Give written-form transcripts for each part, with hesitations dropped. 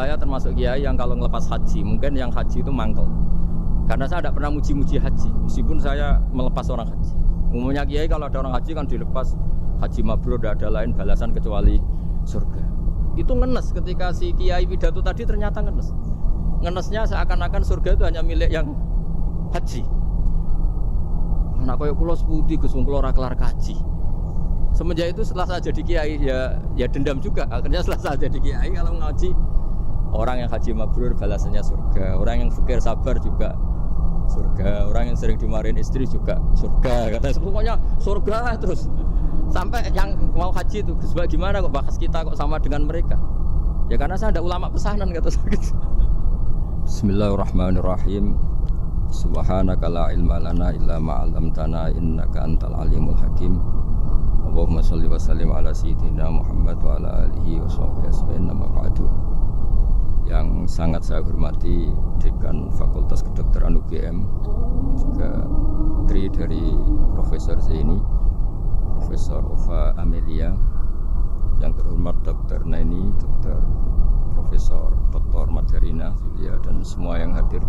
Saya termasuk kiai yang kalau ngelepas haji, mungkin yang haji itu mangkel. Karena saya tidak pernah muji-muji haji, meskipun saya melepas orang haji. Umumnya kiai kalau ada orang haji kan dilepas haji mabrur, tidak ada lain balasan kecuali surga. Itu ngenes ketika si kiai pidato tadi ternyata ngenes. Ngenesnya seakan-akan surga itu hanya milik yang haji. Anak koyo kula sepundi Gus wong kula ora kelar kaji. Semenjak itu setelah saya jadi kiai ya dendam juga. Akhirnya setelah saya jadi kiai kalau ngaji orang yang haji mabrur balasannya surga, orang yang fakir sabar juga surga, orang yang sering dimarahin istri juga surga. Katanya pokoknya surga terus. Sampai yang mau haji itu Gus gimana kok bahas kita kok sama dengan mereka? Ya karena saya ada ulama pesanan kata saya gitu. Bismillahirrahmanirrahim. Subhanaka la ilma lana illa ma 'allamtana innaka antal alimul hakim. Allahumma shalli wa sallim ala sayyidina Muhammad wa ala alihi wa sahbihi ajma'in. Amma ba'du. Yang sangat saya hormati Dekan Fakultas Kedokteran UGM, juga tri dari Profesor Zaini, Profesor Ova Amelia, yang terhormat Dr. Naini, Dr. Profesor Dr. Madharina Zulia, dan semua yang hadir,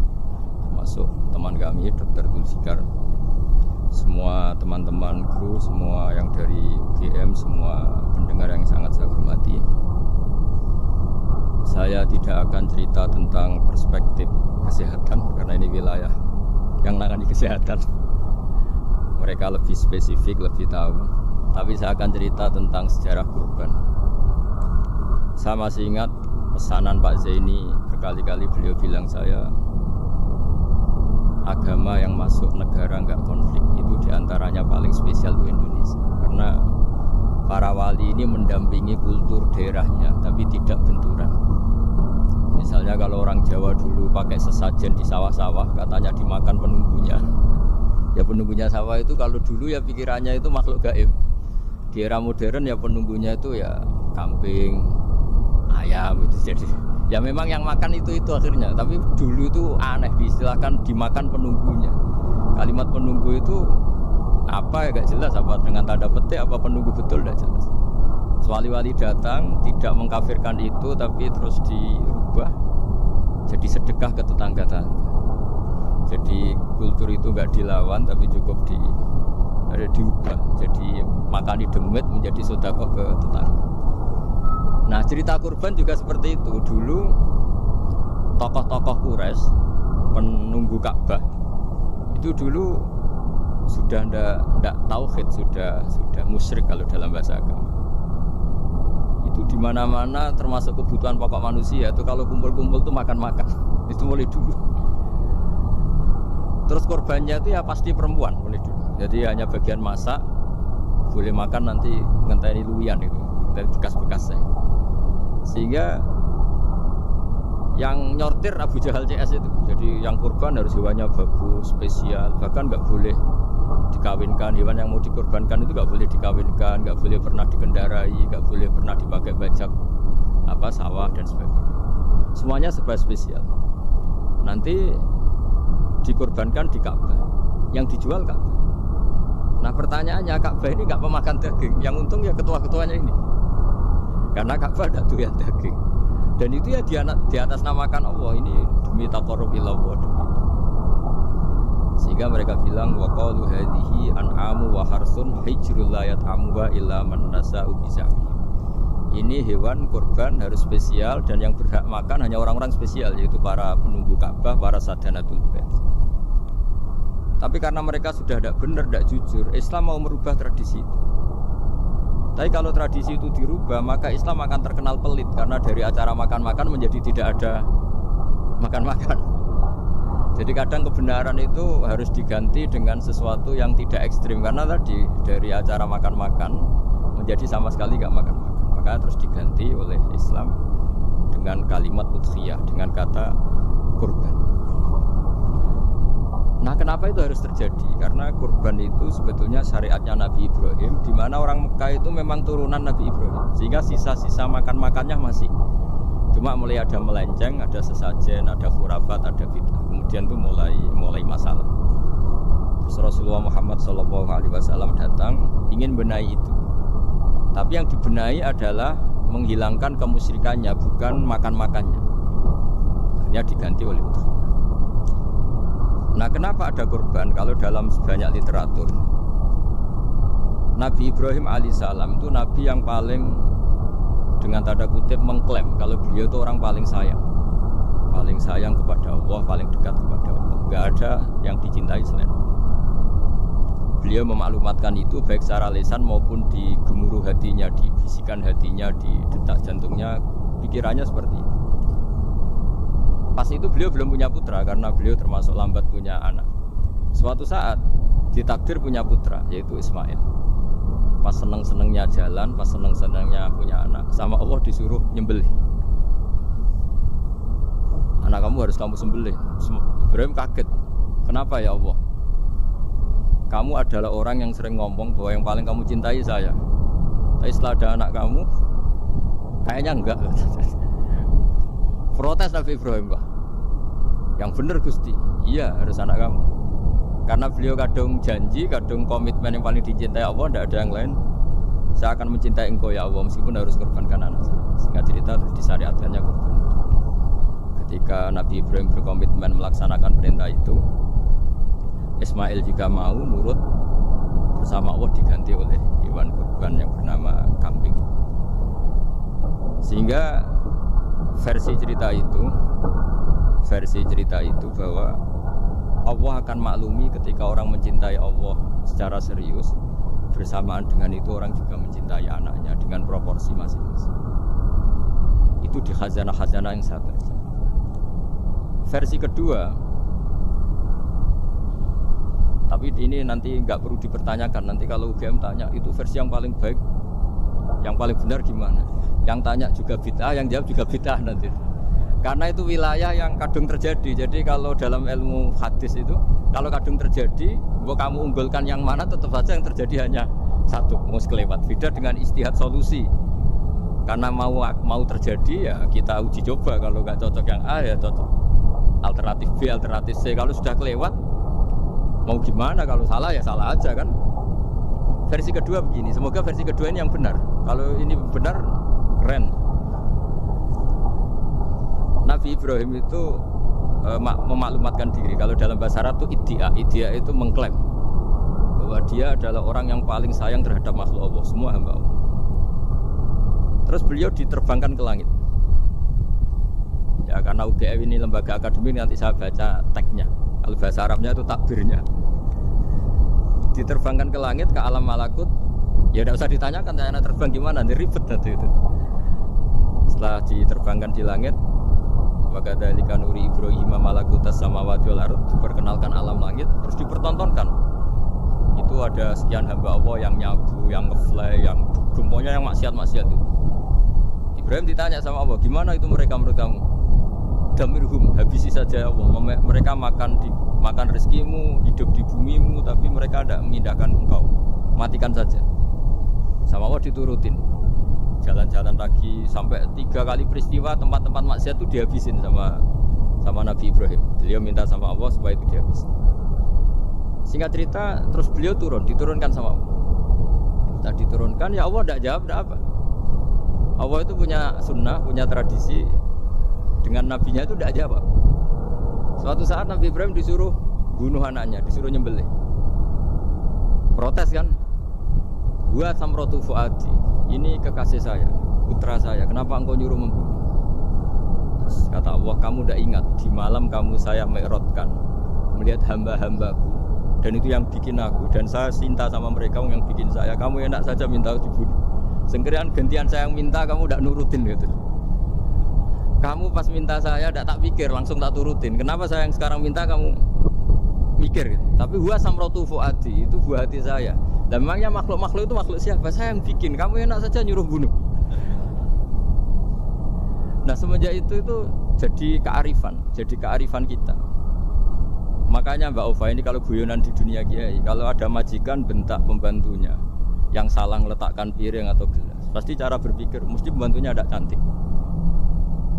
termasuk teman kami Dr. Zulfikar, semua teman-teman kru, semua yang dari UGM, semua pendengar yang sangat saya hormati. Saya tidak akan cerita tentang perspektif kesehatan karena ini wilayah yang menangani kesehatan. Mereka lebih spesifik, lebih tahu. Tapi saya akan cerita tentang sejarah kurban. Saya masih ingat pesanan Pak Zaini, berkali-kali beliau bilang saya, agama yang masuk negara enggak konflik itu diantaranya paling spesial untuk Indonesia. Karena para wali ini mendampingi kultur daerahnya, tapi tidak benturan. Misalnya kalau orang Jawa dulu pakai sesajen di sawah-sawah, katanya dimakan penunggunya. Ya penunggunya sawah itu kalau dulu ya pikirannya itu makhluk gaib. Di era modern ya penunggunya itu ya kambing, ayam itu. Jadi ya memang yang makan itu akhirnya. Tapi dulu itu aneh diistilahkan dimakan penunggunya. Kalimat penunggu itu apa ya gak jelas, apa dengan tanda petik apa penunggu betul gak jelas. Wali-wali datang tidak mengkafirkan itu, tapi terus dirubah jadi sedekah ke tetangga-tetangga. Jadi kultur itu gak dilawan tapi cukup diubah. Jadi makani demit menjadi sedekah ke tetangga. Nah cerita kurban juga seperti itu. Dulu tokoh-tokoh Quraisy penunggu Ka'bah itu dulu sudah ndak tauhid, sudah musyrik kalau dalam bahasa agama. Itu di mana-mana termasuk kebutuhan pokok manusia itu kalau kumpul-kumpul tuh makan-makan. Itu mulai dulu. Terus korbannya itu ya pasti perempuan mulai dulu. Jadi hanya bagian masak, boleh makan nanti ngenteni luwian itu, dari bekas-bekasnya. Sehingga yang nyortir Abu Jahal CS itu. Jadi yang kurban harus hewannya bagus, spesial, bahkan nggak boleh dikawinkan. Hewan yang mau dikorbankan itu nggak boleh dikawinkan, nggak boleh pernah dikendarai, nggak boleh pernah dipakai bajak sawah dan sebagainya. Semuanya serba spesial. Nanti dikorbankan di Ka'bah, yang dijual Ka'bah. Nah pertanyaannya, Ka'bah ini nggak pemakan daging, yang untung ya ketua-ketuanya ini, karena Ka'bah tidak doyan daging. Dan itu ya di atas namakan Allah, ini demi taqarrub ila Allah, demi itu. Sehingga mereka bilang wa qalu hadhihi an'amu wa harsun hijrul la yat'amuha illa man nasa'u bizamihim. Ini hewan kurban harus spesial dan yang berhak makan hanya orang-orang spesial, yaitu para penunggu Ka'bah, para sadanatul bait. Tapi karena mereka sudah tidak benar, tidak jujur, Islam mau merubah tradisi itu. Tapi kalau tradisi itu dirubah, maka Islam akan terkenal pelit, karena dari acara makan-makan menjadi tidak ada makan-makan. Jadi kadang kebenaran itu harus diganti dengan sesuatu yang tidak ekstrim, karena tadi dari acara makan-makan menjadi sama sekali nggak makan-makan. Maka terus diganti oleh Islam dengan kalimat udhiyah, dengan kata kurban. Nah kenapa itu harus terjadi? Karena kurban itu sebetulnya syariatnya Nabi Ibrahim, di mana orang Mekah itu memang turunan Nabi Ibrahim, sehingga sisa-sisa makan-makannya masih. Cuma mulai ada melenceng, ada sesajen, ada khurafat, ada bid'ah. Kemudian itu mulai masalah. Terus Rasulullah Muhammad SAW datang ingin benahi itu. Tapi yang dibenahi adalah menghilangkan kemusyrikannya, bukan makan-makannya. akhirnya diganti oleh udhiyah. Nah, kenapa ada kurban? Kalau dalam banyak literatur, Nabi Ibrahim alaihissalam itu nabi yang paling dengan tanda kutip mengklaim kalau beliau itu orang paling sayang kepada Allah, paling dekat kepada Allah. Enggak ada yang dicintai selain Allah. Beliau memaklumatkan itu baik secara lisan maupun di gemuruh hatinya, di bisikan hatinya, di detak jantungnya, pikirannya seperti itu. Pas itu beliau belum punya putra karena beliau termasuk lambat punya anak. Suatu saat ditakdir punya putra yaitu Ismail. Pas seneng-senengnya jalan, pas seneng-senengnya punya anak, sama Allah disuruh nyembelih. Anak kamu harus kamu sembelih. Ibrahim kaget. Kenapa ya Allah? Kamu adalah orang yang sering ngomong bahwa yang paling kamu cintai saya. Tapi setelah ada anak kamu, kayaknya enggak. Protes Nabi Ibrahim, Pak. Yang benar Gusti, iya harus anak kamu. Karena beliau kadung janji, kadung komitmen yang paling dicintai Allah, tidak ada yang lain. Saya akan mencintai engkau ya Allah, meskipun harus korbankan anak saya. Sehingga cerita terus disyariatkannya korban itu. Ketika Nabi Ibrahim berkomitmen melaksanakan perintah itu, Ismail juga mau nurut, bersama Allah diganti oleh hewan kurban yang bernama kambing. Sehingga versi cerita itu bahwa Allah akan maklumi ketika orang mencintai Allah secara serius, bersamaan dengan itu orang juga mencintai anaknya dengan proporsi masing-masing. Itu di khazanah-khazanah yang saya baca. Versi kedua, tapi ini nanti nggak perlu dipertanyakan. Nanti kalau UGM tanya itu versi yang paling baik, yang paling benar gimana? Yang tanya juga bid'ah, yang jawab juga bid'ah nanti. Karena itu wilayah yang kadung terjadi. Jadi kalau dalam ilmu hadis itu, kalau kadung terjadi, bahwa kamu unggulkan yang mana, tetap saja yang terjadi hanya satu, mau kelewat. Beda dengan istihad solusi. Karena mau terjadi ya kita uji coba. Kalau nggak cocok yang A ya cocok alternatif B, alternatif C. Kalau sudah kelewat, mau gimana? Kalau salah ya salah aja kan. Versi kedua begini, semoga versi kedua ini yang benar. Kalau ini benar, keren. Nabi Ibrahim itu memaklumatkan diri. Kalau dalam bahasa Arab itu iddia itu mengklaim bahwa dia adalah orang yang paling sayang terhadap makhluk Allah, semua hamba Allah. Terus beliau diterbangkan ke langit. Ya karena UGM ini lembaga akademik, nanti saya baca teksnya. Kalau bahasa Arabnya itu takbirnya. Diterbangkan ke langit, ke alam malakut. Ya tidak usah ditanyakan, tanya terbang gimana, nanti ribet nanti itu. Setelah diterbangkan di langit, wa kadzalika nuri Ibrahim malakutas samawati wal ardh, diperkenalkan alam langit, terus dipertontonkan. Itu ada sekian hamba Allah yang nyabu, yang ngefly, yang gemonya, yang maksiat-maksiat itu. Ibrahim ditanya sama Allah, gimana itu mereka menurut kamu? Damirhum, habisi saja Allah. Mereka makan rezekimu, hidup di bumimu, tapi mereka tidak mengindahkan engkau. Matikan saja. Sama Allah diturutin. Jalan-jalan lagi sampai 3 kali peristiwa tempat-tempat maksiat itu dihabisin sama Nabi Ibrahim. Beliau minta sama Allah supaya itu dihabisin. Singkat cerita, terus beliau diturunkan sama Allah. Setelah diturunkan, ya Allah tidak jawab, tidak apa. Allah itu punya sunnah, punya tradisi. Dengan nabinya itu tidak jawab. Suatu saat Nabi Ibrahim disuruh bunuh anaknya, disuruh nyembelih. Protes kan? Wa samratu fuadi. Ini kekasih saya, putra saya. Kenapa engkau nyuruh membunuh? Terus kata Allah, kamu tidak ingat di malam kamu saya mi'rajkan melihat hamba-hambaku, dan itu yang bikin aku, dan saya cinta sama mereka yang bikin saya. Kamu enak saja minta dibunuh. Sengkerian gantian saya yang minta, kamu tidak nurutin gitu. Kamu pas minta saya tidak tak pikir, langsung tak turutin. Kenapa saya yang sekarang minta kamu mikir gitu. Tapi huwa samratu fuadi, itu buah hati saya. Dan memangnya makhluk-makhluk itu makhluk siapa? Saya yang bikin, kamu enak saja nyuruh bunuh. Nah semenjak itu jadi kearifan kita. Makanya Mbak Ova ini kalau guyonan di dunia kiai, kalau ada majikan bentak pembantunya yang salah meletakkan piring atau gelas, pasti cara berpikir mesti pembantunya ada cantik.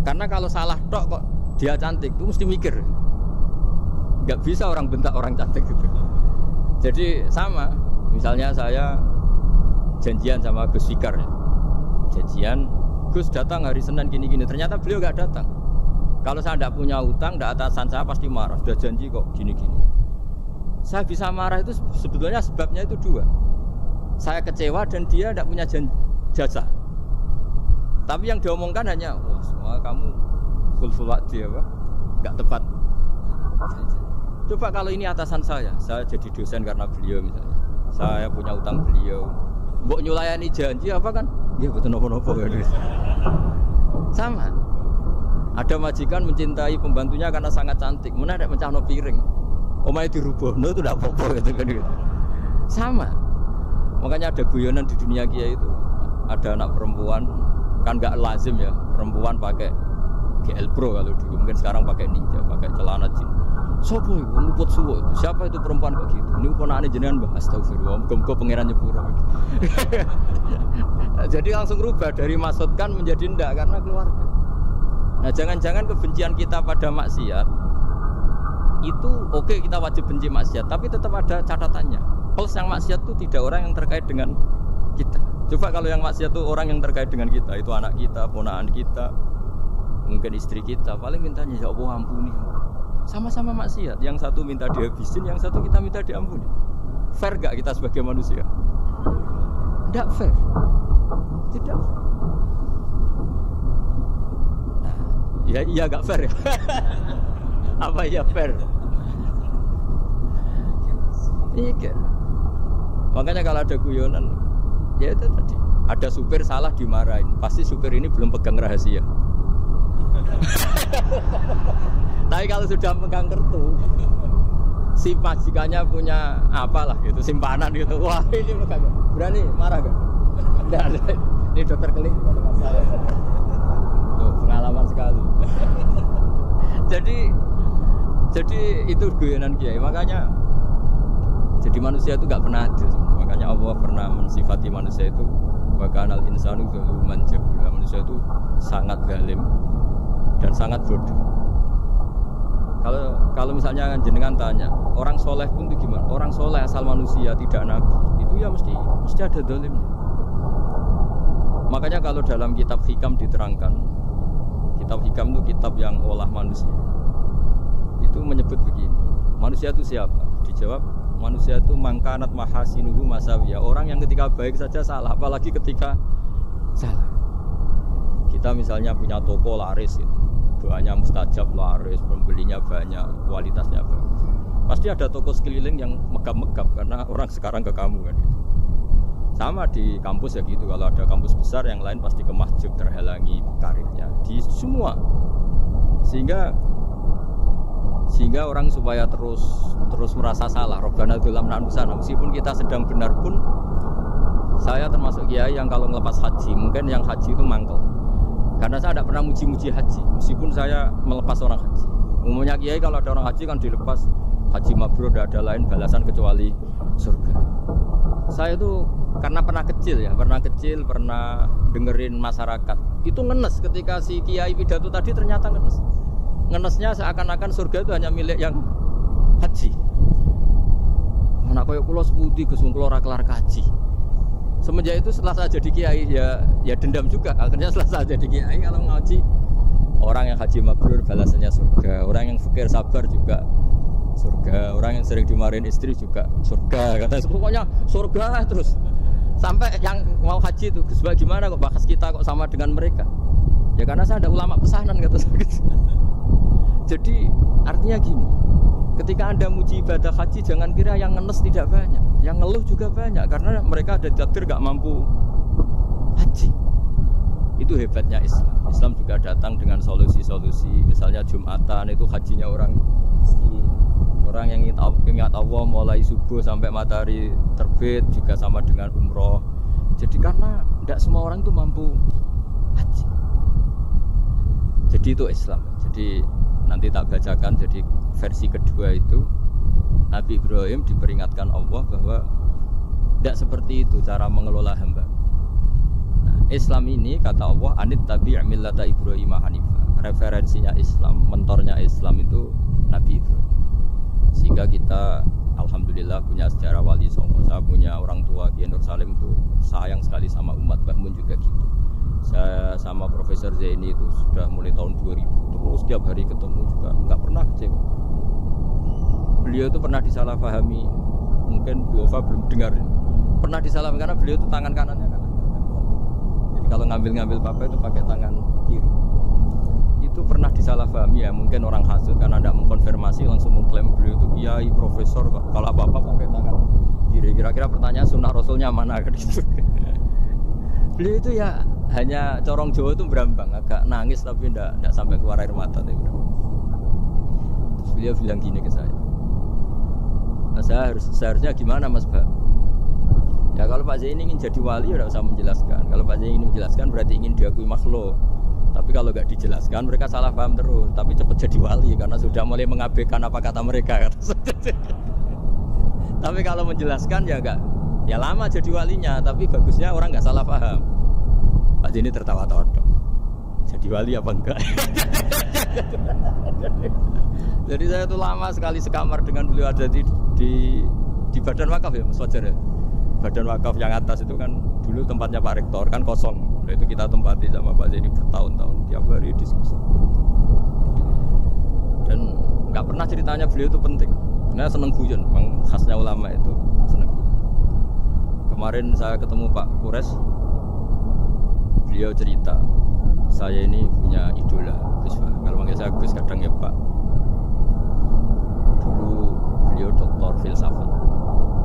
Karena kalau salah tok kok dia cantik, itu mesti mikir. Gak bisa orang bentak orang cantik gitu. Jadi sama, misalnya saya janjian sama Gus Fikar ya. Janjian, Gus datang hari Senin gini-gini, ternyata beliau gak datang. Kalau saya tidak punya utang, tidak atasan saya pasti marah. Sudah janji kok gini-gini. Saya bisa marah itu sebetulnya sebabnya itu dua. Saya kecewa dan dia tidak punya jasa. Tapi yang diomongkan hanya, wah semua kamu khulful wa'di apa? Enggak tepat. Coba kalau ini atasan saya jadi dosen karena beliau misalnya. Saya punya utang beliau. Mbok nyulayani janji apa kan? Dia betul nopo-nopo ya. Sama. Ada majikan mencintai pembantunya karena sangat cantik. Mana ada mencahno piring. Omahe dirubuhno itu ndak apa-apa gitu kan gitu. Sama. Makanya ada guyonan di dunia kiai itu. Ada anak perempuan kan enggak lazim ya, perempuan pakai GL Pro kalau dulu, mungkin sekarang pakai Ninja, pakai celana jin. Sopo iku nguput suwo itu? Siapa itu perempuan kok gitu? Ini ponakane jenengan Mbah, astagfirullah, muga-muga pangeran nyepuro. Jadi langsung rubah dari maksudkan menjadi ndak karena keluarga. Nah, jangan-jangan kebencian kita pada maksiat itu oke, kita wajib benci maksiat, tapi tetap ada catatannya. Plus yang maksiat itu tidak orang yang terkait dengan kita. Coba kalau yang maksiat itu orang yang terkait dengan kita, itu anak kita, ponakan kita, mungkin istri kita, paling mintanya ya Allah ampuni. Sama-sama maksiat, yang satu minta dihabisin, yang satu kita minta diampuni. Fair gak kita sebagai manusia? Tidak fair. Tidak fair. Nah, ya gak fair ya. Apa ya fair? Iya. Makanya kalau ada guyonan, ya itu tadi. Ada supir salah dimarahin, pasti supir ini belum pegang rahasia. Tapi kalau sudah pegang kartu, si majikannya punya apalah gitu, simpanan gitu. Wah ini pegang, berani marah gak? Tidak ada. Ini dokter keling ada masalah. Tuh pengalaman sekali. Jadi itu guyonan kiai. Makanya jadi manusia itu gak pernah adil. Makanya Allah pernah mensifati manusia itu wa kanal insanu zaluman jahula. Manusia itu sangat zalim dan sangat bodoh. Kalau misalnya jenengan tanya, orang soleh pun itu gimana? Orang soleh asal manusia tidak nabi, itu ya mesti ada zalimnya. Makanya kalau dalam kitab Hikam diterangkan, kitab Hikam itu kitab yang olah manusia. Itu menyebut begini, manusia itu siapa? Dijawab, manusia itu mangkanat mahasinuhu masawiyah. Orang yang ketika baik saja salah, apalagi ketika salah. Kita misalnya punya toko laris gitu. Doanya mustajab, laris, pembelinya banyak, kualitasnya bagus. Pasti ada toko sekeliling yang megap-megap karena orang sekarang ke kamu kan gitu. Sama di kampus ya gitu, kalau ada kampus besar yang lain pasti ke masjid terhalangi karirnya di semua. Sehingga orang supaya terus merasa salah. Rabbana dzulamna anfusana, meskipun kita sedang benar pun. Saya termasuk kiai yang kalau ngelepas haji, mungkin yang haji itu mangkel. Karena saya tidak pernah muji-muji haji, meskipun saya melepas orang haji. Umumnya kiai kalau ada orang haji kan dilepas haji mabrur, tidak ada lain balasan kecuali surga. Saya itu karena pernah kecil, pernah dengerin masyarakat. Itu ngenes ketika si kiai pidato tadi ternyata ngenes. Ngenesnya seakan-akan surga itu hanya milik yang haji. Anak koyo kula sepundi Gus wong kula ora kelar kaji. Semenjak itu setelah saya jadi kiai ya dendam juga. Akhirnya setelah saya jadi kiai kalau ngaji orang yang haji mabrur balasannya surga, orang yang fakir sabar juga surga, orang yang sering dimarahin istri juga surga. Katanya pokoknya surga terus. Sampai yang mau haji itu Gus gimana kok bahas kita kok sama dengan mereka? Ya karena saya ada ulama pesanan kata saya gitu. Jadi artinya gini, ketika Anda muji ibadah haji jangan kira yang ngenes tidak banyak, yang ngeluh juga banyak karena mereka ada takdir gak mampu haji. Itu hebatnya Islam. Islam juga datang dengan solusi-solusi. Misalnya Jumatan itu hajinya orang miskin, orang yang ingat Allah mulai subuh sampai matahari terbit juga sama dengan umroh. Jadi karena tidak semua orang itu mampu haji. Jadi itu Islam. Jadi nanti tak bacakan, jadi versi kedua itu Nabi Ibrahim diperingatkan Allah bahwa tidak seperti itu cara mengelola hamba. Nah, Islam ini kata Allah anit tabi' millata Ibrahim hanifah. Referensinya Islam, mentornya Islam itu Nabi Ibrahim. Sehingga kita alhamdulillah punya sejarah wali songo. Saya punya orang tua Kiai Nur Salim itu sayang sekali sama umat, Mbah Mun juga gitu. Saya sama Profesor Zaini itu sudah mulai tahun 2000 terus tiap hari ketemu juga nggak pernah kecewa. Beliau itu pernah disalahpahami, mungkin Bu Ova belum dengar. Pernah disalahpahami karena beliau itu tangan kanannya kanan. Jadi kalau ngambil papa itu pakai tangan kiri. Itu pernah disalahpahami ya, mungkin orang hasud karena tidak mengkonfirmasi langsung mengklaim beliau itu kiai profesor, kalau apa-apa pakai tangan kiri. Kira-kira pertanyaan sunnah rasulnya mana kan gitu. Beliau itu ya hanya corong Jawa itu berambang, agak nangis tapi tidak sampai keluar air mata. Terus beliau bilang gini ke saya, nah, seharusnya gimana Mas Pak? Ya kalau Pak Zaini ingin jadi wali ya tidak usah menjelaskan. Kalau Pak Zaini ingin menjelaskan berarti ingin diakui makhluk. Tapi kalau nggak dijelaskan mereka salah paham terus. Tapi cepat jadi wali karena sudah mulai mengabaikan apa kata mereka. Tapi kalau menjelaskan ya enggak, ya lama jadi walinya. Tapi bagusnya orang nggak salah paham. Pak Zaini tertawa-tawa. Jadi wali apa enggak? Jadi saya tuh lama sekali sekamar dengan beliau ada di badan wakaf ya Mas Fajar ya. Badan wakaf yang atas itu kan dulu tempatnya Pak Rektor kan kosong. Itu kita tempati sama Pak Zaini bertahun-tahun tiap hari diskusi. Dan nggak pernah ceritanya beliau itu penting. Karena seneng guyon, memang khasnya ulama itu seneng guyon. Kemarin saya ketemu Pak Kures, beliau cerita, saya ini punya idola Gus Pak. Kalau manggil saya Gus kadang ya Pak. Dulu beliau doktor filsafat,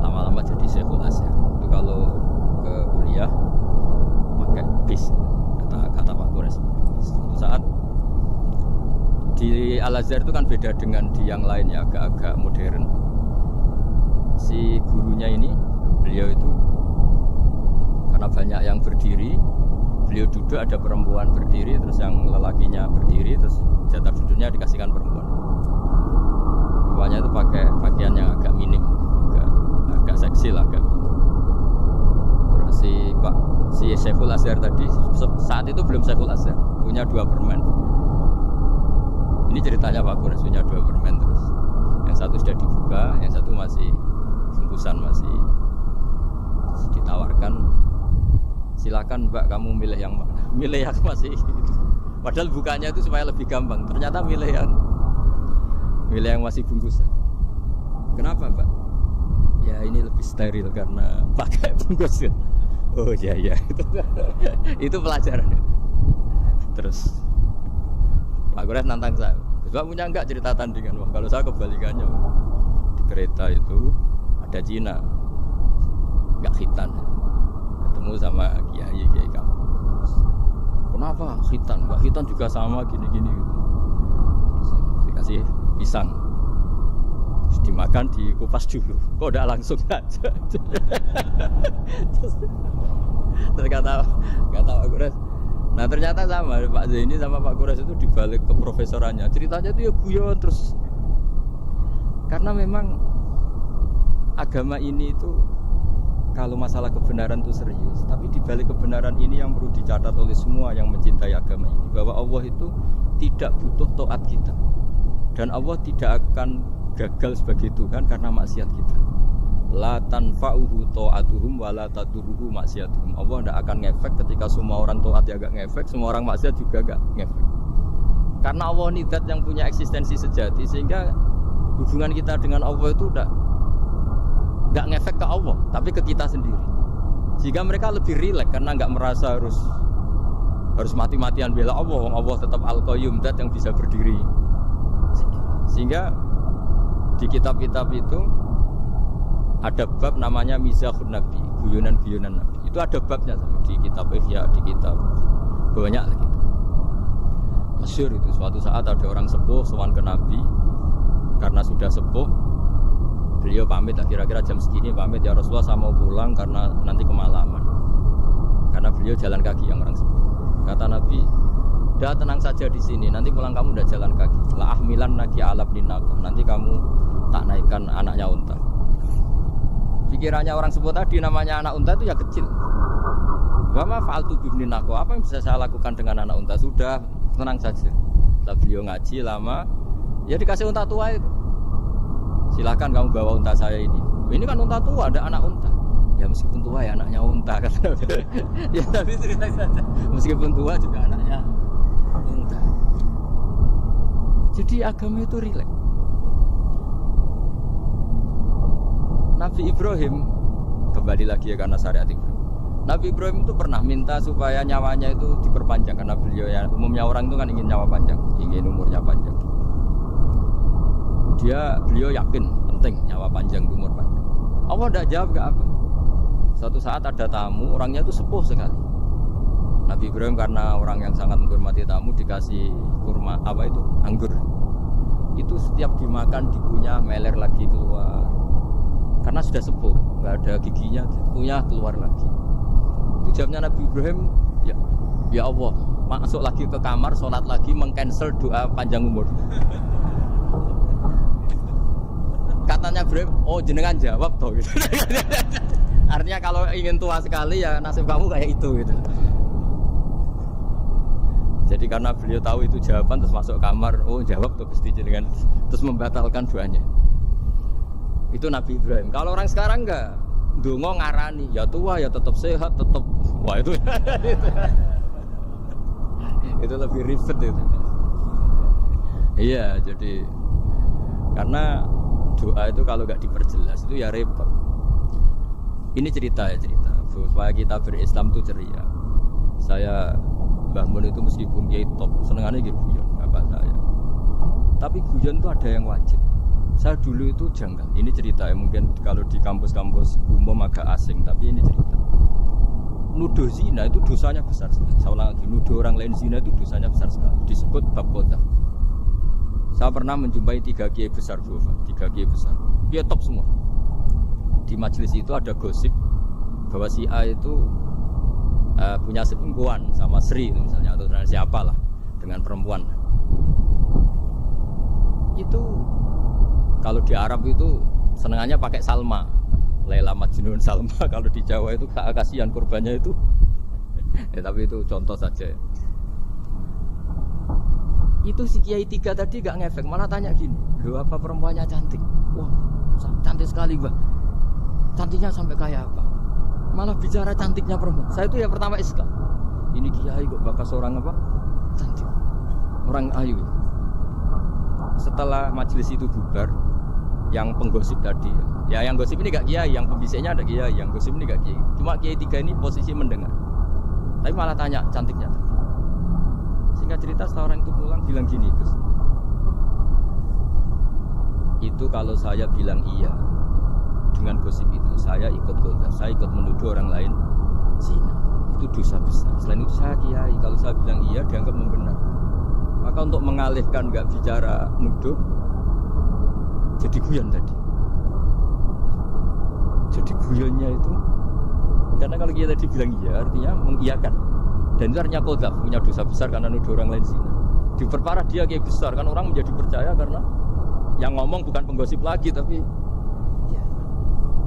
lama-lama jadi Syekhul Azhar. Itu kalau ke kuliah pakai bis, kata Pak Kures. Suatu saat di Al Azhar itu kan beda dengan di yang lain ya, agak-agak modern. Si gurunya ini, beliau itu karena banyak yang berdiri, beliau duduk ada perempuan berdiri, terus yang lelakinya berdiri, terus jatah duduknya dikasihkan perempuan. Perempuannya itu pakai pakaian yang agak minim, agak seksi lah, agak. Terus si Syekhul Azhar tadi saat itu belum Syekhul Azhar, punya 2 permen. Ini ceritanya Pak Kures punya 2 permen terus. Yang satu sudah dibuka, yang satu masih bungkusan masih. Terus ditawarkan, silakan Mbak kamu milih yang mana? Milih yang masih itu. Padahal bukanya itu supaya lebih gampang. Ternyata milih yang masih bungkusan. Kenapa Mbak? Ya ini lebih steril karena pakai bungkus. Oh iya itu pelajaran itu. Terus Pak Kures nantang saya, Gus Pak punya enggak cerita tandingan? Wah kalau saya kebalikannya, di kereta itu ada Cina, enggak khitan, ketemu sama kiai kamu. Kenapa khitan? Enggak khitan juga sama gini-gini. Terus dikasih pisang, terus dimakan dikupas dulu. Kok udah langsung aja? Terus kata Pak Kures. Nah ternyata sama Pak Zaini sama Pak Kures itu dibalik ke profesorannya. Ceritanya itu ya guyon terus. Karena memang agama ini itu kalau masalah kebenaran itu serius. Tapi dibalik kebenaran ini yang perlu dicatat oleh semua yang mencintai agama ini, bahwa Allah itu tidak butuh taat kita. Dan Allah tidak akan gagal sebagai Tuhan karena maksiat kita. La tanfa'uhu ta'atuhum wa la tadurruhu maksiatuhum. Allah tidak akan ngefek ketika semua orang taat ya agak ngefek, semua orang maksiat juga agak ngefek. Karena Allah ini zat yang punya eksistensi sejati, sehingga hubungan kita dengan Allah itu enggak ngefek ke Allah, tapi ke kita sendiri. Sehingga mereka lebih rileks karena enggak merasa harus mati-matian bela Allah. Allah tetap Al-Qayyum, zat yang bisa berdiri sendiri. Sehingga di kitab-kitab itu ada bab namanya Mizahun Nabi, guyonan-guyonan Nabi. Itu ada babnya sampai di kitab Ihya, di kitab banyak lagi. Masyhur itu suatu saat ada orang sepuh sowan ke Nabi. Karena sudah sepuh, beliau pamit kira-kira jam segini pamit ya Rasulullah saya mau pulang karena nanti kemalaman. Karena beliau jalan kaki yang orang sepuh. Kata Nabi, "Dah tenang saja di sini, nanti pulang kamu udah jalan kaki. La ahmilan naki alab dinaqah. Nanti kamu tak naikkan anaknya unta." Pikirannya orang sebut tadi namanya anak unta itu ya kecil. Wama fa'altu bibni naqo, apa yang bisa saya lakukan dengan anak unta? Sudah, tenang saja. Setelah beliau ngaji lama, ya dikasih unta tua itu. Silakan kamu bawa unta saya ini. Ini kan unta tua, ada anak unta. Ya meskipun tua ya anaknya unta kata. Ya tapi cerita saja. Meskipun tua juga anaknya unta. Jadi agama itu rileks. Nabi Ibrahim kembali lagi ya karena syariat Ibrahim. Nabi Ibrahim itu pernah minta supaya nyawanya itu diperpanjang karena beliau ya umumnya orang itu kan ingin nyawa panjang, ingin umurnya panjang. Beliau yakin penting nyawa panjang, umur panjang. Allah tidak jawab gak apa. Suatu saat ada tamu, orangnya itu sepuh sekali. Nabi Ibrahim karena orang yang sangat menghormati tamu dikasih kurma anggur. Itu setiap dimakan dikunyah meler lagi keluar. Karena sudah sepuh, nggak ada giginya, dikunyah keluar lagi. Itu jawabnya Nabi Ibrahim, ya Allah, masuk lagi ke kamar, sholat lagi, mengcancel doa panjang umur. Katanya Ibrahim, oh jenengan jawab toh gitu. Artinya kalau ingin tua sekali ya nasib kamu kayak itu gitu. Jadi karena beliau tahu itu jawaban terus masuk kamar, oh jawab tuh Gusti jenengan, terus membatalkan doanya. Itu Nabi Ibrahim. Kalau orang sekarang enggak, ndonga ngarani, ya tua ya tetap sehat, tetap wah itu. Itu lebih ribet itu. Iya, jadi karena doa itu kalau enggak diperjelas itu ya repot. Ini cerita supaya kita berislam itu ceria. Saya Mbah Mun itu meskipun kiai top, senengannya nggih guyon, bapak saya. Tapi guyon itu ada yang wajib. Saya dulu itu janggal. Ini cerita ya, mungkin kalau di kampus-kampus umum agak asing, tapi ini cerita. Nuduh zina itu dosanya besar sekali. Saya ulang lagi, nuduh orang lain zina itu dosanya besar sekali. Disebut bab qadzaf. Saya pernah menjumpai 3 kiai besar, Dia top semua. Di majelis itu ada gosip bahwa si A itu punya selingkuhan sama Sri itu misalnya atau siapa lah dengan perempuan. Itu kalau di Arab itu senengannya pakai Salma, Laila Majnun Salma. Kalau di Jawa itu kasihan korbannya itu. Ya, tapi itu contoh saja. Itu si Kiai 3 tadi gak ngefek, malah tanya gini, "Loh, apa perempuannya cantik?" Wah, cantik sekali, Mbak. Cantiknya sampai kayak apa? Malah bicara cantiknya perempuan. Saya itu ya pertama iska. Ini Kiai kok bakas orang apa? Cantik. Orang ayu. Setelah majelis itu bubar, yang penggosip tadi, ya yang gosip ini gak Kiai, yang pembisiknya ada Kiai, yang gosip ini gak Kiai. Cuma Kiai 3 ini posisi mendengar. Tapi malah tanya cantiknya tadi. Sehingga cerita setelah orang itu pulang bilang gini, Gus. Itu kalau saya bilang iya dengan gosip itu, saya ikut qadzaf, saya ikut menuduh orang lain zina. Itu dosa besar. Selain itu saya Kiai, kalau saya bilang iya dianggap membenarkan. Maka untuk mengalihkan enggak bicara nuduh, jadi guyon tadi. Jadi guyonnya itu karena kalau Kiai tadi bilang iya artinya mengiyakan. Dan itu artinya qadzaf, punya dosa besar karena nuduh orang lain zina. Diperparah dia Kiai besar kan orang menjadi percaya karena yang ngomong bukan penggosip lagi tapi ya,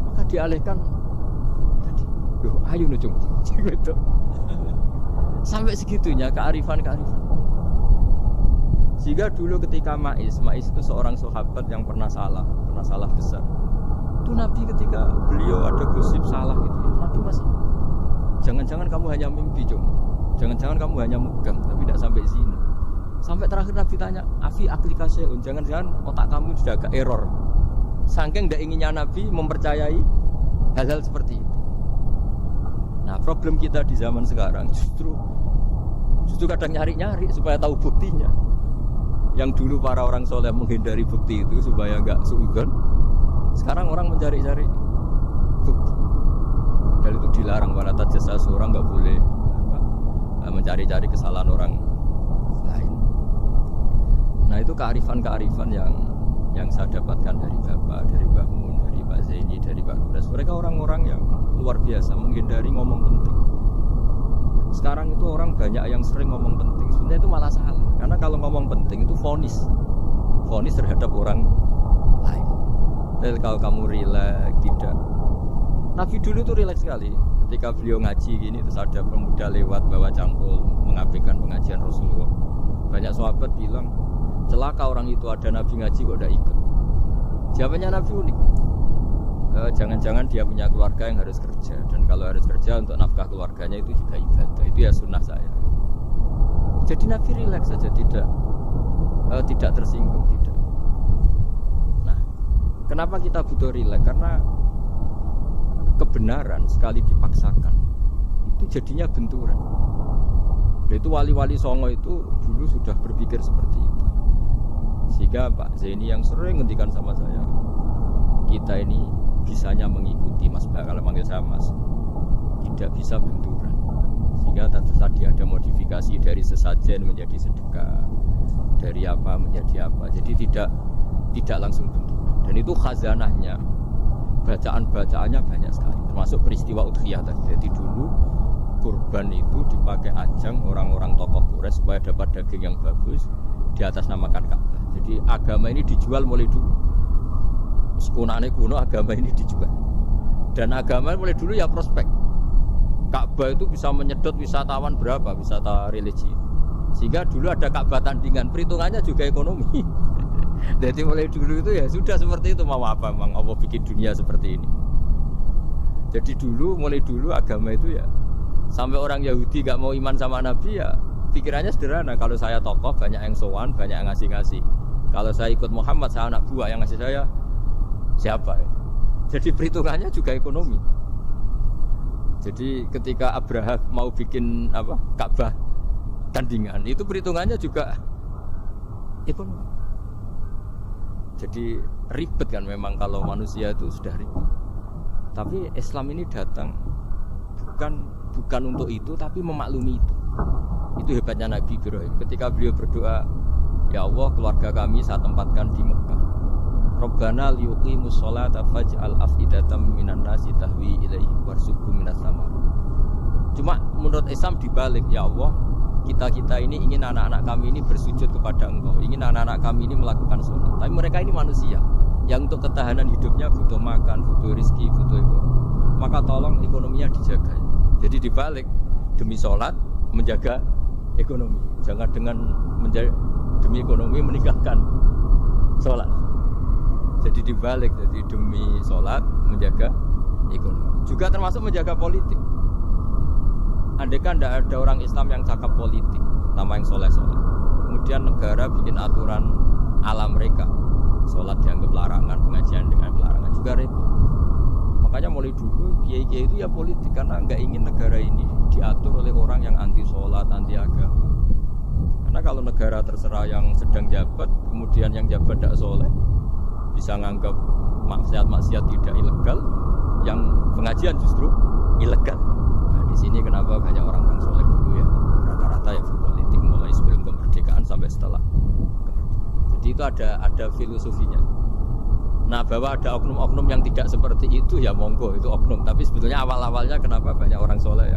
maka dialihkan tadi. Loh, ayo nujung gitu. Sampai segitunya kearifan. Sehingga dulu ketika Ma'is itu seorang sahabat yang pernah salah besar. Itu Nabi ketika beliau ada gosip salah gitu ya, Nabi masih jangan-jangan kamu hanya mimpi, jangan-jangan kamu hanya megang tapi tidak sampai zina. Sampai terakhir Nabi tanya, "Afi aplikasi, jangan-jangan otak kamu sudah agak error." Saking tidak inginnya Nabi mempercayai hal-hal seperti itu. Nah, problem kita di zaman sekarang justru kadang nyari-nyari supaya tahu buktinya. Yang dulu para orang soleh menghindari bukti itu supaya enggak suudzon. Sekarang orang mencari-cari bukti. Padahal itu dilarang, wala tajassasu, orang enggak boleh mencari-cari kesalahan orang lain. Nah, itu kearifan yang saya dapatkan dari Bapak, dari Mbah Mun, dari Pak Zaini, dari Pak Kudas. Mereka orang-orang yang luar biasa menghindari ngomong penting. Sekarang itu orang banyak yang sering ngomong penting. Sebenarnya itu malah salah. Karena kalau ngomong penting itu vonis terhadap orang lain. Dan kalau kamu rileks, tidak. Nabi dulu itu rileks sekali. Ketika beliau ngaji gini, terus ada pemuda lewat bawa cangkul mengabaikan pengajian Rasulullah. Banyak sahabat bilang, celaka orang itu ada Nabi ngaji kok tidak ikut. Jawabannya Nabi unik. Jangan-jangan dia punya keluarga yang harus kerja, dan kalau harus kerja untuk nafkah keluarganya itu juga ibadah. Itu ya sunnah saya. Jadi Nabi rileks saja, tidak tidak tersinggung, tidak. Nah, kenapa kita butuh rileks? Karena kebenaran sekali dipaksakan itu jadinya benturan. Itu wali-wali Songo itu dulu sudah berpikir seperti itu. Sehingga Pak Zaini yang sering ngendikan sama saya, kita ini bisanya mengikuti Mas Mbak, kalau manggil saya Mas, tidak bisa benturan. Sehingga tentu tadi ada modifikasi dari sesajen menjadi sedekah, dari apa menjadi apa. Jadi tidak langsung benturan. Dan itu khazanahnya, bacaan-bacaannya banyak sekali, termasuk peristiwa udhiyah tadi. Jadi dulu kurban itu dipakai ajang orang-orang tokoh Quraisy supaya dapat daging yang bagus, di atas namakan Ka'bah. Jadi agama ini dijual mulai dulu. Sekunane kuno agama ini dijual. Dan agama mulai dulu ya prospek. Ka'bah itu bisa menyedot wisatawan berapa, wisata religi. Sehingga dulu ada Ka'bah tandingan, perhitungannya juga ekonomi. Jadi mulai dulu itu ya sudah seperti itu, mau apa memang Allah bikin dunia seperti ini. Jadi dulu, mulai dulu agama itu ya, sampai orang Yahudi gak mau iman sama Nabi ya pikirannya sederhana. Kalau saya tokoh banyak yang sowan, banyak yang ngasih-ngasih. Kalau saya ikut Muhammad, saya anak buah, yang ngasih saya siapa? Jadi perhitungannya juga ekonomi. Jadi ketika Abraha mau bikin Ka'bah tandingan, itu perhitungannya juga ekonomi. Jadi ribet kan memang kalau manusia itu sudah ribet. Tapi Islam ini datang bukan untuk itu, tapi memaklumi itu. Itu hebatnya Nabi Ibrahim. Ketika beliau berdoa, ya Allah, keluarga kami saya tempatkan di Mekah. Rabbana liyuqimus sholata faj'al af'idatam minan nasi tahwi ilaihi warzuqhum minas samar. Cuma menurut Islam dibalik, ya Allah, kita ini ingin anak-anak kami ini bersujud kepada Engkau, ingin anak-anak kami ini melakukan sholat. Tapi mereka ini manusia yang untuk ketahanan hidupnya butuh makan, butuh rezeki, butuh ekonomi. Maka tolong ekonominya dijaga. Jadi dibalik, demi sholat menjaga ekonomi. Jangan dengan demi ekonomi meninggalkan sholat. Jadi dibalik, jadi demi sholat menjaga ekonomi. Juga termasuk menjaga politik. Andai kan tidak ada orang Islam yang cakap politik, nama yang soleh-soleh, kemudian negara bikin aturan ala mereka, sholat dianggap larangan, pengajian dengan larangan, juga repot. Makanya mulai dulu kiai-kiai itu ya politik, karena nggak ingin negara ini diatur oleh orang yang anti sholat, anti agama. Karena kalau negara terserah yang sedang jabat, kemudian yang jabat tidak soleh, bisa nganggap maksiat-maksiat tidak ilegal, yang pengajian justru ilegal. Di sini kenapa banyak orang-orang soleh dulu ya rata-rata ya berpolitik mulai sebelum kemerdekaan sampai setelah kemerdekaan. Jadi itu ada filosofinya. Nah, bahwa ada oknum-oknum yang tidak seperti itu ya monggo, itu oknum. Tapi sebetulnya awal-awalnya kenapa banyak orang soleh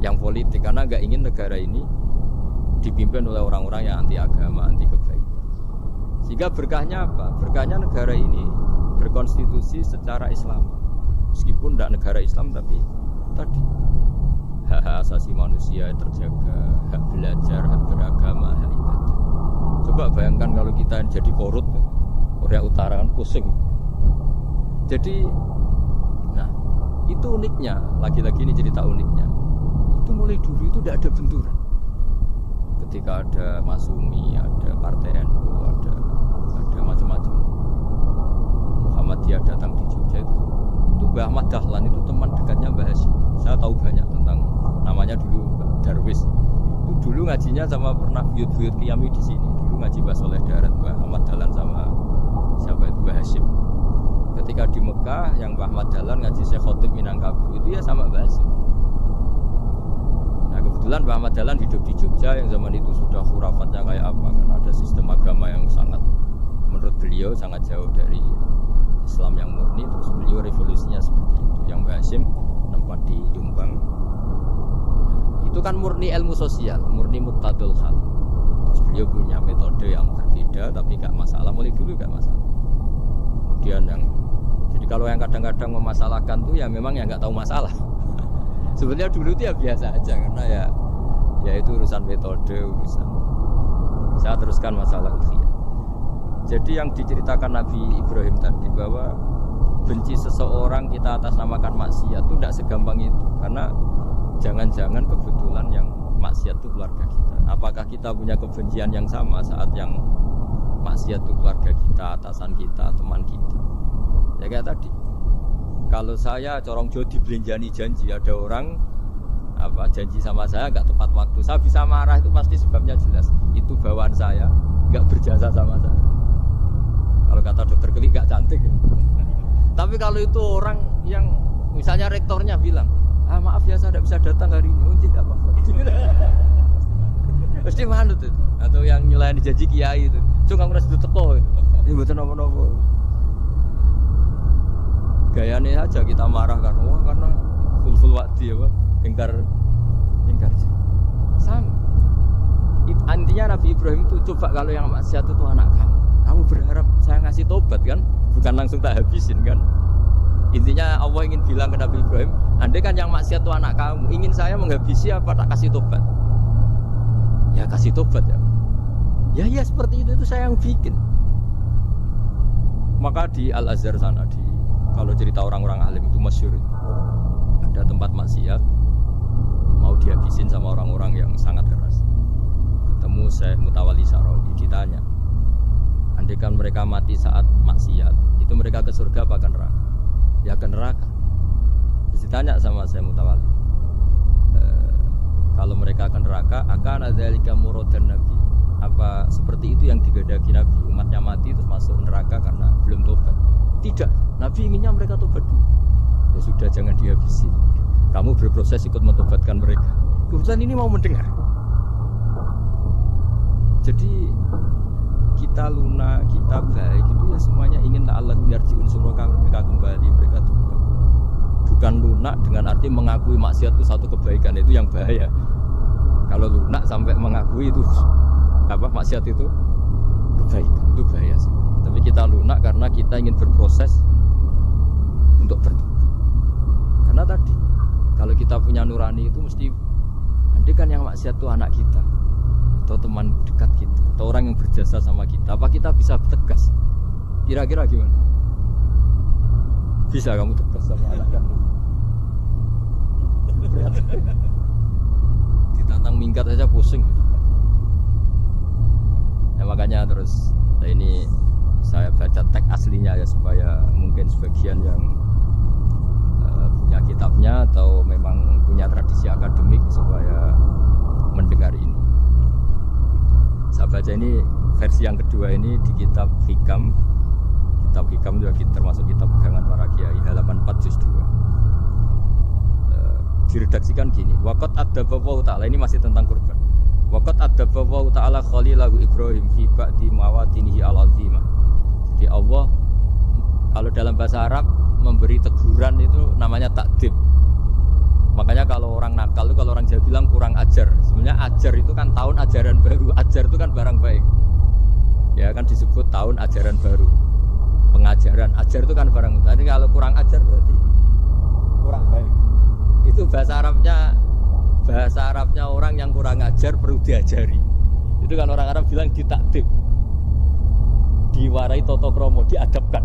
yang politik, karena nggak ingin negara ini dipimpin oleh orang-orang yang anti agama, anti kebaikan. Sehingga berkahnya apa? Berkahnya negara ini berkonstitusi secara Islam. Meskipun tidak negara Islam, tapi tadi hak asasi manusia terjaga, hak belajar, hak beragama, hak ibadah. Coba bayangkan kalau kita jadi korut, Korea Utara kan pusing. Jadi, nah itu uniknya, lagi-lagi ini cerita uniknya. Itu mulai dulu itu tidak ada benturan. Ketika ada Masumi, ada Partai NU, ada macam-macam. Muhammadiyah datang di Jogja itu Mbah Ahmad Dahlan itu teman dekatnya Mbah Hasyim. Saya tahu banyak tentang, namanya dulu Darwis. Itu dulu ngajinya sama pernah buyut-buyut Qiyami di sini. Dulu ngaji Mbah Soleh Darat, Mbah Ahmad Dahlan sama siapa itu Mbah Hasyim. Ketika di Mekah yang Mbah Ahmad Dahlan ngaji Syekh Khotib Minangkabau itu ya sama Mbah Hasyim. Nah kebetulan Mbah Ahmad Dahlan hidup di Jogja yang zaman itu sudah khurafatnya kayak apa, karena ada sistem agama yang sangat, menurut beliau sangat jauh dari Islam yang murni. Terus beliau revolusinya seperti itu. Yang Mbah Hasyim tempat di Jombang itu kan murni ilmu sosial, murni muqtadul hal. Terus beliau punya metode yang berbeda, tapi gak masalah, mulai dulu gak masalah. Kemudian jadi kalau yang kadang-kadang memasalahkan tuh ya memang yang gak tahu masalah. Sebenarnya dulu itu ya biasa aja, karena ya itu urusan metode, urusan. Saya teruskan masalah udhiyah. Jadi yang diceritakan Nabi Ibrahim tadi, bahwa benci seseorang kita atas namakan maksiat itu tidak segampang itu. Karena jangan-jangan kebetulan yang maksiat itu keluarga kita. Apakah kita punya kebencian yang sama saat yang maksiat itu keluarga kita, atasan kita, teman kita? Ya kayak tadi. Kalau saya corong jodi belenjani janji, ada orang janji sama saya nggak tepat waktu, saya bisa marah, itu pasti sebabnya jelas. Itu bawaan saya nggak berjasa sama saya. Kalau kata dokter Geli nggak cantik. Tapi kalau itu orang yang misalnya rektornya bilang, maaf ya saya tidak bisa datang hari ini, tidak apa-apa. Pasti manut itu. Atau yang nyulain janji kiai itu, cuma ngeres itu teko itu. Ini betul nopo-nopo. Gayanya aja kita marah karena full waktu ya, ingkar sama. Intinya Nabi Ibrahim itu coba kalau yang maksiat itu anak kamu berharap saya ngasih tobat kan, bukan langsung tak habisin kan. Intinya Allah ingin bilang ke Nabi Ibrahim, andai kan yang maksiat itu anak kamu, ingin saya menghabisi apa tak kasih tobat? Ya kasih tobat ya. Ya seperti itu saya yang bikin. Maka di Al Azhar sana kalau cerita orang-orang alim itu masyhur. Ada tempat maksiat mau dihabisin sama orang-orang yang sangat keras. Ketemu Syekh Mutawalli Sa'rawi, ditanya, andai kan mereka mati saat maksiat, itu mereka ke surga apa ke neraka? Ya ke neraka. Terus ditanya sama Syekh Mutawalli, kalau mereka ke neraka, akan adzalika muradan Nabi? Apa seperti itu yang digadaki Nabi, umatnya mati terus masuk neraka karena belum tobat? Tidak, Nabi inginnya mereka tobat dulu. Ya sudah, jangan dihabisi. Kamu berproses ikut mentobatkan mereka. Kebetulan ini mau mendengar. Jadi kita lunak, kita baik itu ya semuanya ingin ta'alaq yarji'un suraka, mereka kembali, mereka tobat. Bukan lunak dengan arti mengakui maksiat itu satu kebaikan, itu yang bahaya. Kalau lunak sampai mengakui itu maksiat itu kebaikan, itu bahaya sih. Tapi kita lunak karena kita ingin berproses untuk bertobat. Karena tadi kalau kita punya nurani itu mesti, andai kan yang maksiat itu anak kita atau teman dekat kita atau orang yang berjasa sama kita, apa kita bisa tegas? Kira-kira gimana? Bisa kamu tegas sama anak kamu? Ditantang minggat saja pusing. Ya makanya terus ini saya baca teks aslinya ya, supaya mungkin sebagian yang punya kitabnya atau memang punya tradisi akademik supaya mendengar ini. Saya baca ini versi yang kedua ini di kitab Hikam. Kitab Hikam juga termasuk kitab pegangan para kiai, halaman 4 juz 2. Diredaksikan gini, waqat adzaballahu ta'ala, ini masih tentang kurban. Waqat adzaballahu ta'ala khalilahu Ibrahim fi ba'di mawatinihi al-azimah. Jadi Allah kalau dalam bahasa Arab memberi teguran itu namanya takdib. Makanya kalau orang nakal itu, kalau orang Jawa bilang kurang ajar. Sebenarnya ajar itu kan tahun ajaran baru. Ajar itu kan barang baik. Ya kan disebut tahun ajaran baru. Pengajaran, ajar itu kan barang baik. Jadi kalau kurang ajar berarti kurang baik. Itu bahasa Arabnya orang yang kurang ajar perlu diajari. Itu kan orang Arab bilang ditakdib. Diwarai toto kromo, diadabkan.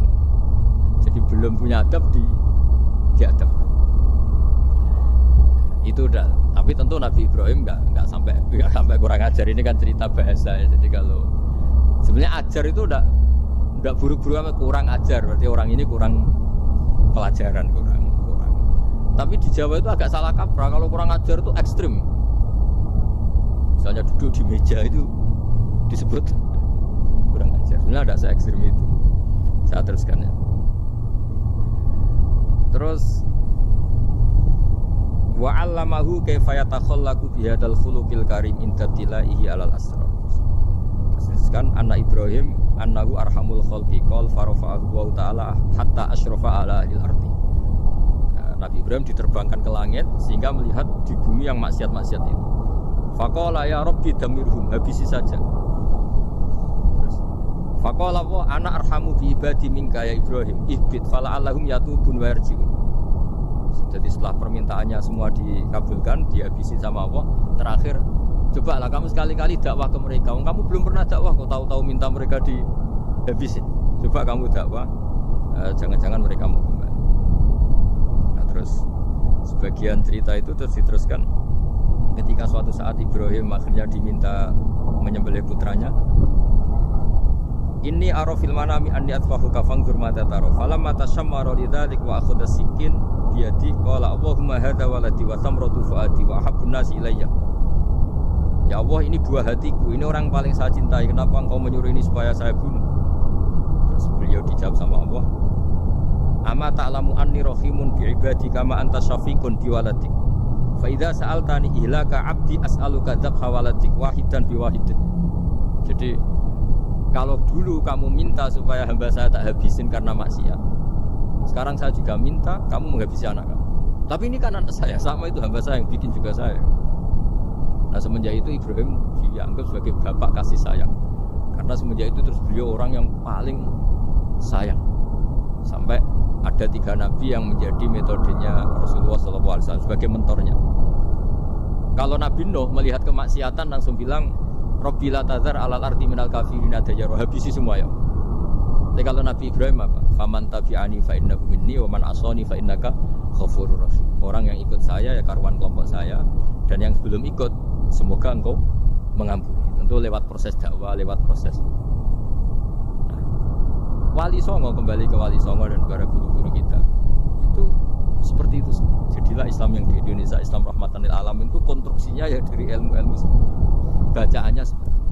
Jadi belum punya adab diadabkan. Itu udah. Tapi tentu Nabi Ibrahim nggak sampai kurang ajar. Ini kan cerita bahasa ya. Jadi kalau sebenarnya ajar itu udah buruk-buruk sama kurang ajar. Berarti orang ini kurang pelajaran, kurang. Tapi di Jawa itu agak salah kaprah. Kalau kurang ajar itu ekstrim. Misalnya duduk di meja itu disebut kurang ajar. Sebenarnya ada se-ekstrim itu. Saya teruskan ya. Terus wa 'allamahu kaifa yatakhallaku bihadzal khuluqil karim inda tilaihi 'alal asrar. Teruskan anak Ibrahim annahu arhamul khalqi qol farafa'ahu wa ta'ala hatta asyrafa 'ala al ardi. Nabi Ibrahim diterbangkan ke langit sehingga melihat di bumi yang maksiat-maksiat itu. Faqala ya rabbi damirhum, habisi saja. Terus faqala wa ana arhamu bi ibadi minka ya Ibrahim ihbit fala'allahum yatubun wa yarji'un. Jadi setelah permintaannya semua dikabulkan, dihabisi sama Allah. Terakhir, cobalah kamu sekali-kali dakwah ke mereka. Kamu belum pernah dakwah, kok tahu-tahu minta mereka dihabisin. Coba kamu dakwah, jangan-jangan mereka mau kembali. Nah, terus sebagian cerita itu terus diteruskan. ketika suatu saat Ibrahim akhirnya diminta menyembelih putranya. Inni arafil manami anni atfahu kafang durmata taro. Falamma tashammara lidzalik wa akhadha sikin biyadi qala Allahumma hadza waladi wa thamratu fuadi wa habbun nasi ilayya. Ya Allah, ini buah hatiku, ini orang paling saya cintai. Kenapa engkau menyuruh ini supaya saya bunuh? Terus beliau dijawab sama Allah, Ama ta'lamu anni rahimun bi'ibadi kama anta syafiqun biwaladik. Fa idza sa'altani ihlaka 'abdi as'aluka dzabha waladik wahidan biwahidin. Jadi kalau dulu kamu minta supaya hamba saya tak habisin karena maksiat, sekarang saya juga minta kamu menghabisi anak kamu. Tapi ini kan anak saya, sama itu hamba saya yang bikin juga saya. Nah semenjak itu Ibrahim dianggap sebagai bapak kasih sayang. Karena semenjak itu terus beliau orang yang paling sayang. Sampai ada 3 nabi yang menjadi metodenya Rasulullah SAW sebagai mentornya. Kalau Nabi Nuh melihat kemaksiatan langsung bilang, Rabbi la tazar alal ardi minal kafirina dajjaro, habisi semua ya. Tapi kalau Nabi Ibrahim apa? Faman tabi'ani fa innahu minni wa man asani fa innaka ghafurur rahim. Orang yang ikut saya ya karuan kelompok saya, dan yang sebelum ikut semoga engkau mengampuni. Tentu lewat proses dakwah, lewat proses. Nah, Wali Songo, kembali ke Wali Songo dan para guru-guru kita, itu seperti itu semua. Jadilah Islam yang di Indonesia, Islam rahmatan lil alamin itu konstruksinya ya dari ilmu-ilmu semua. Bacaannya seperti itu.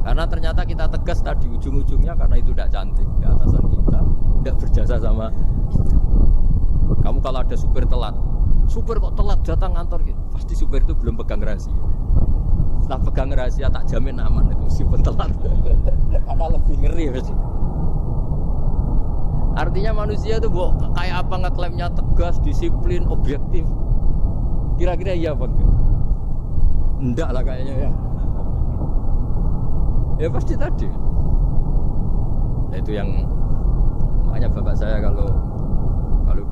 Karena ternyata kita tegas tadi ujung-ujungnya karena itu tidak cantik di atasan kita, tidak berjasa sama kita. Kamu kalau ada supir telat, supir kok telat datang kantor gitu, pasti supir itu belum pegang rahasia. Setelah pegang rahasia tak jamin aman itu si telat. Karena lebih ngeri pasti. Artinya manusia itu kayak apa ngeklaimnya tegas, disiplin, objektif. Kira-kira iya apa enggak? Enggak lah kayaknya ya. Ya pasti tadi. Nah, itu yang makanya bapak saya kalau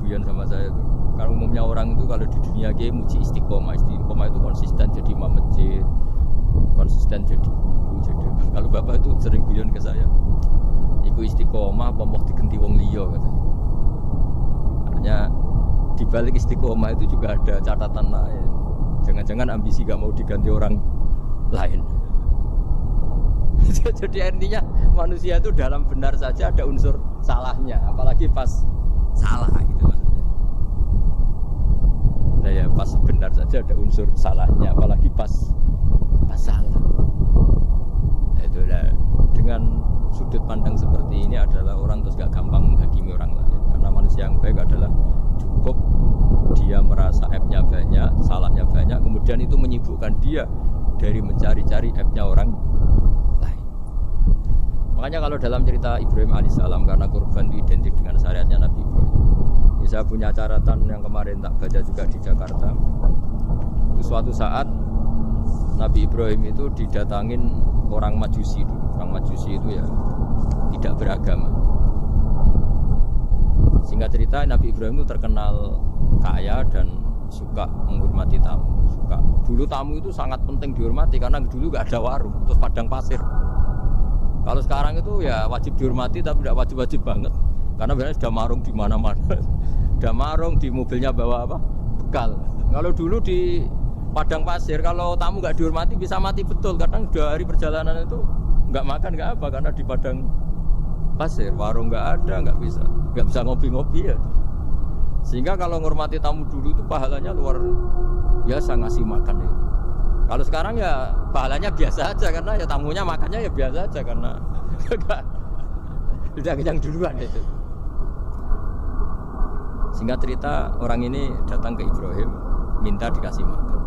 guyon sama saya itu, kalau umumnya orang itu kalau di dunia game muji istiqomah itu konsisten jadi imam masjid, konsisten jadi guru, jadi kalau bapak itu sering guyon ke saya, iku istiqomah apa mau digenti wong liya katanya. Artinya di balik istiqomah itu juga ada catatan lain. Jangan-jangan ambisi gak mau diganti orang lain. Jadi intinya manusia itu dalam benar saja ada unsur salahnya, apalagi pas salah gitu maksudnya. Nah ya pas benar saja ada unsur salahnya, apalagi pas salah. Nah, itulah dengan sudut pandang seperti ini adalah orang terus gak gampang menghakimi orang lain. Karena manusia yang baik adalah cukup dia merasa aibnya banyak, salahnya banyak, kemudian itu menyibukkan dia dari mencari-cari aibnya orang lain. Makanya kalau dalam cerita Ibrahim alaihissalam, karena kurban itu identik dengan syariatnya Nabi Ibrahim. Ya, saya punya catatan yang kemarin tak baca juga di Jakarta. Itu suatu saat Nabi Ibrahim itu didatangin orang Majusi dulu. Orang Majusi itu ya tidak beragama. Singkat cerita Nabi Ibrahim itu terkenal kaya dan suka menghormati tamu. Dulu tamu itu sangat penting dihormati karena dulu gak ada warung, terus padang pasir. Kalau sekarang itu ya wajib dihormati tapi tidak wajib-wajib banget. Karena biasanya sudah marung di mana-mana. Sudah marung di mobilnya bawa apa? Bekal. Kalau dulu di padang pasir kalau tamu gak dihormati bisa mati betul. Kadang 2 hari perjalanan itu gak makan gak apa karena di padang pasir, warung gak ada, gak bisa ngopi-ngopi ya. Sehingga kalau menghormati tamu dulu itu pahalanya luar biasa ngasih makan itu. Kalau sekarang ya pahalanya biasa aja karena ya tamunya makannya ya biasa aja karena udah kenyang duluan itu. Singkat cerita orang ini datang ke Ibrahim minta dikasih makan.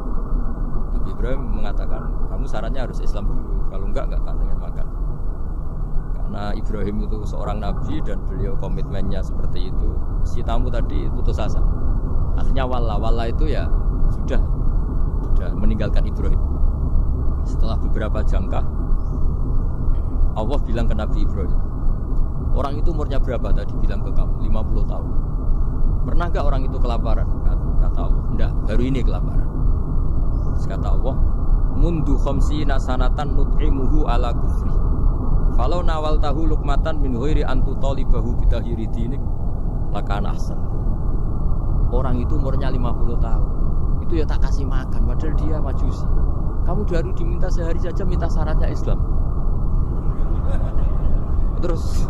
Nabi Ibrahim mengatakan kamu syaratnya harus Islam dulu, kalau enggak akan dengan makan. Karena Ibrahim itu seorang nabi dan beliau komitmennya seperti itu. Si tamu tadi putus asa. Akhirnya walla itu ya sudah meninggalkan Ibrahim. Setelah beberapa jangka Allah bilang ke Nabi Ibrahim, orang itu umurnya berapa tadi bilang ke kamu? 50 tahun. Pernah gak orang itu kelaparan? Kata Allah, enggak, baru ini kelaparan. Terus kata Allah, mundu khamsina sanatan nut'imuhu ala kufri. Falau nawal tahu lukmatan min ghairi antu talibahu bitahiri dinik lakana ahsan. Orang itu umurnya 50 tahun. itu ya tak kasih makan, padahal dia majusi. Kamu baru diminta sehari saja minta syaratnya Islam. Terus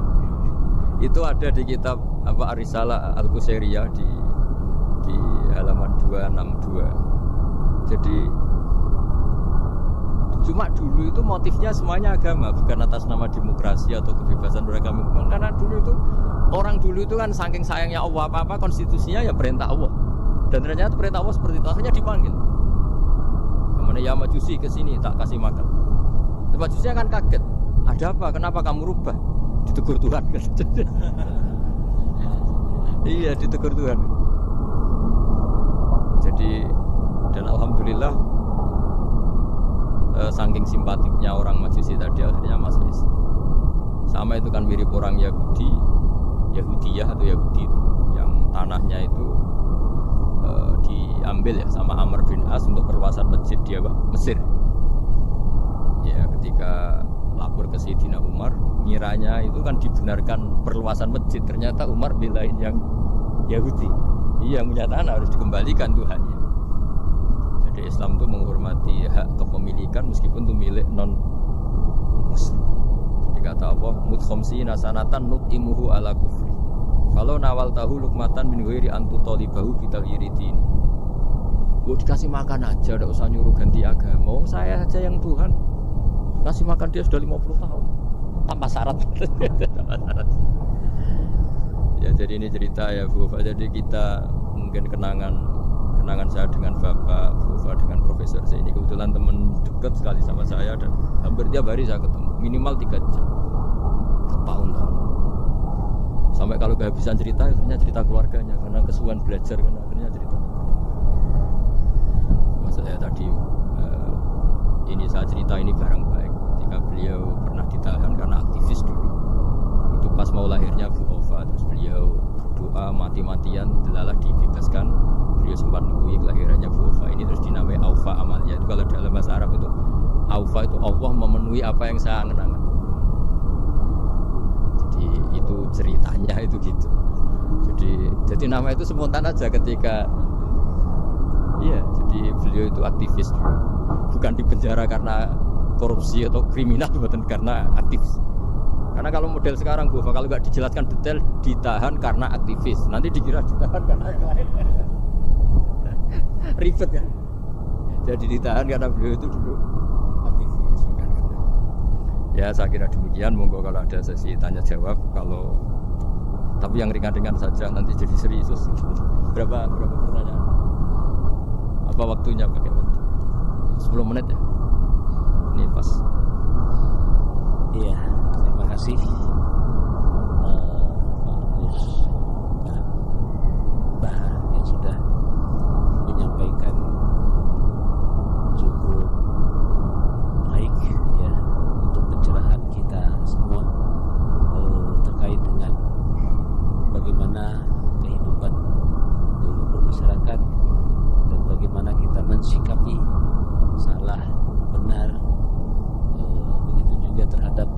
itu ada di kitab apa Ar-Risalah Al-Qusairiyah di halaman 262. Jadi cuma dulu itu motifnya semuanya agama, bukan atas nama demokrasi atau kebebasan beragama. Karena dulu itu orang dulu itu kan saking sayangnya Allah, apa-apa konstitusinya ya perintah Allah. Dan ternyata perintah Allah seperti itu, akhirnya dipanggil. Kemana ya majusi ke sini tak kasih makan. Majusi akan kaget. Ada apa? Kenapa kamu rubah? Ditegur Tuhan. Iya, ditegur Tuhan. Jadi dan alhamdulillah saking simpatiknya orang majusi tadi akhirnya masuk Islam. Sama itu kan mirip orang Yahudiyah atau Yahudi itu yang tanahnya itu diambil ya sama Amr bin As untuk perluasan masjid di Mesir. Ya ketika lapor ke Sayyidina Umar, ngiranya itu kan dibenarkan perluasan masjid, ternyata Umar belain yang Yahudi. Iya, yang punya tanah harus dikembalikan Tuhannya. Jadi Islam itu menghormati hak kepemilikan meskipun itu milik non Muslim. Jadi kata Allah, mut khamsina sanatan nut'imuhu ala kufri. Kalau nawal tahu lukmatan min ghairi antu talibahu bitaghyiri dini. Gua dikasih makan aja, enggak usah nyuruh ganti agama. Saya saja yang Tuhan kasih makan dia sudah 50 tahun tanpa syarat. Tanpa syarat. Ya jadi ini cerita ya Bu Ufa. Jadi kita mungkin kenangan saya dengan Bapak, Bu Ufa dengan Profesor saya ini kebetulan teman dekat sekali sama saya dan hampir tiap hari saya ketemu minimal 3 jam bertahun-tahun. Sampai kalau kehabisan cerita, akhirnya cerita keluarganya karena kesuwan belajar karena akhirnya cerita. Maksud saya tadi ini saya cerita ini barang baik. Ketika beliau pernah ditahan karena aktivis dulu. Itu pas mau lahirnya Bu Ova, terus beliau berdoa mati-matian, delalah dibebaskan. Beliau sempat nunggu kelahirannya Bu Ova ini terus dinamai Aufa Amalia. Itu kalau dalam bahasa Arab itu Aufa itu Allah memenuhi apa yang saya angen-angen. Jadi itu ceritanya itu gitu. Jadi nama itu spontan aja ketika iya, jadi beliau itu aktivis dulu. Bukan di penjara karena korupsi atau kriminal, bukan karena aktivis. Karena kalau model sekarang Bu, kalau nggak dijelaskan detail ditahan karena aktivis, nanti dikira ditahan karena lain. Ribet kan? Jadi ditahan karena beliau itu dulu aktivis, bukan karena. Ya saya kira demikian. Monggo kalau ada sesi tanya jawab, kalau tapi yang ringan-ringan saja nanti jadi serius. Berapa pertanyaan? Apa waktunya pakai waktu? 10 menit ya? Ini pas. Iya, terima kasih Pak Gus dan Mbah yang sudah menyampaikan cukup baik ya untuk pencerahan kita semua terkait dengan bagaimana kehidupan dulu bermasyarakat dan bagaimana kita mensikapi salah benar, begitu juga terhadap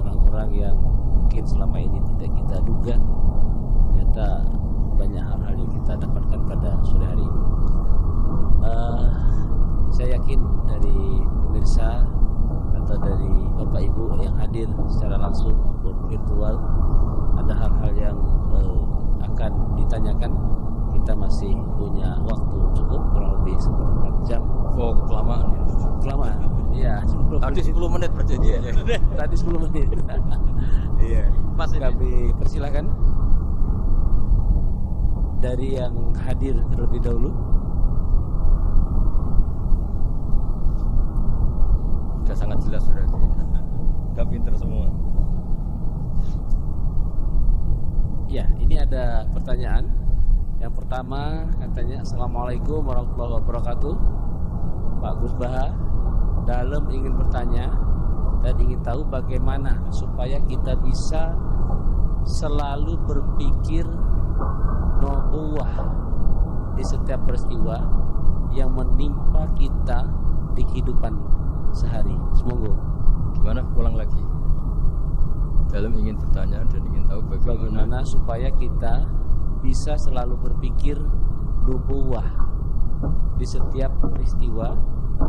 orang-orang yang mungkin selama ini tidak kita duga. Ternyata banyak hal-hal yang kita dapatkan pada sore hari ini. Saya yakin dari pemirsa atau dari Bapak Ibu yang hadir secara langsung maupun virtual ada hal-hal yang akan ditanyakan. Kita masih punya waktu cukup kurang lebih 1/4 jam. Oh, kelamaan. Kelamaan. Iya, Tadi 10 menit perjanjiannya. Tadi 10 menit. Iya. Mas ini. Kami persilakan dari yang hadir terlebih dahulu. Sudah sangat jelas berarti. Sudah pinter semua. Ya, ini ada pertanyaan. Yang pertama katanya, Assalamualaikum warahmatullahi wabarakatuh. Pak Gus Baha, dalam ingin bertanya dan ingin tahu bagaimana supaya kita bisa selalu berpikir nubuwah di setiap peristiwa yang menimpa kita di kehidupan sehari. Semoga. Gimana? Ulang lagi. Dalam ingin bertanya dan ingin tahu bagaimana supaya kita bisa selalu berpikir nubuwah di setiap peristiwa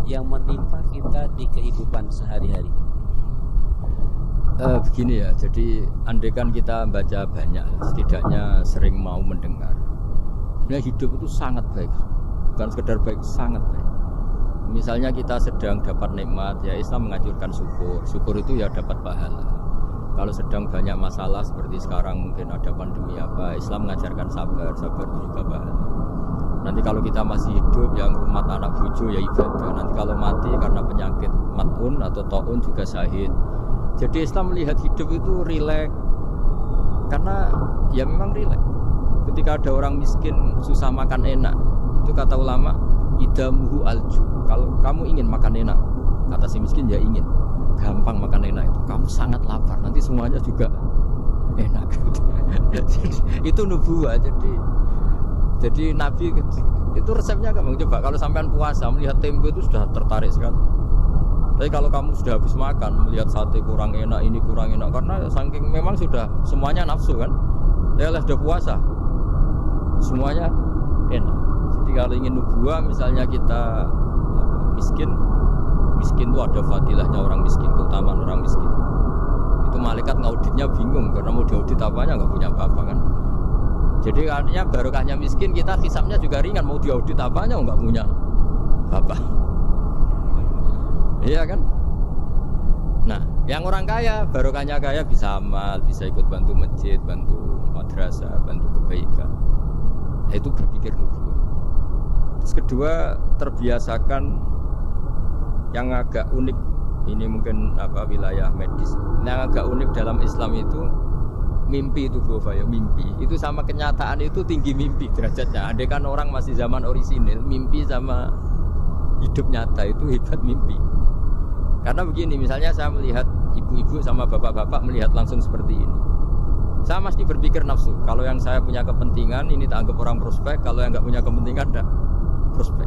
yang menimpa kita di kehidupan sehari-hari. Begini ya, jadi andaikan kita baca banyak, setidaknya sering mau mendengar. Sebenarnya hidup itu sangat baik, bukan sekedar baik, sangat baik. Misalnya kita sedang dapat nikmat, ya Islam menganjurkan syukur. Syukur itu ya dapat pahala. Kalau sedang banyak masalah seperti sekarang mungkin ada pandemi apa, Islam mengajarkan sabar, sabar itu juga pahala. Nanti kalau kita masih hidup yang rumah anak bojo ya ibadah. Nanti kalau mati karena penyakit mat'un atau ta'un juga syahid. Jadi Islam melihat hidup itu rileks, karena ya memang rileks. Ketika ada orang miskin susah makan enak, itu kata ulama idamuhu alju. Kalau kamu ingin makan enak, kata si miskin ya ingin, gampang makan enak itu. Kamu sangat lapar, nanti semuanya juga enak. Itu nubuah. Jadi Nabi itu resepnya gampang. Coba kalau sampean puasa melihat tempe itu sudah tertarik sekali. Tapi kalau kamu sudah habis makan, melihat sate kurang enak, ini kurang enak, karena saking memang sudah semuanya nafsu kan. Ya lah sudah puasa, semuanya enak. Jadi kalau ingin nubuah, misalnya kita miskin itu ada fadilahnya orang miskin, keutamaan orang miskin. Itu malaikat ngauditnya bingung, karena mau diaudit apanya nggak punya apa-apa kan. Jadi artinya barokahnya miskin, kita hisabnya juga ringan, mau diaudit apanya nggak punya apa. Iya kan? Nah, yang orang kaya, barokahnya kaya bisa amal, bisa ikut bantu masjid, bantu madrasah, bantu kebaikan. Itu berpikir nubuah. Terus kedua, terbiasakan yang agak unik. Ini mungkin wilayah medis. Yang agak unik dalam Islam itu mimpi itu ya, mimpi. Itu sama kenyataan itu tinggi mimpi derajatnya. Andai kan orang masih zaman orisinil, mimpi sama hidup nyata itu hebat mimpi. Karena begini, misalnya saya melihat ibu-ibu sama bapak-bapak melihat langsung seperti ini. Saya mesti berpikir nafsu. Kalau yang saya punya kepentingan, ini tak anggap orang prospek. Kalau yang nggak punya kepentingan, tidak prospek.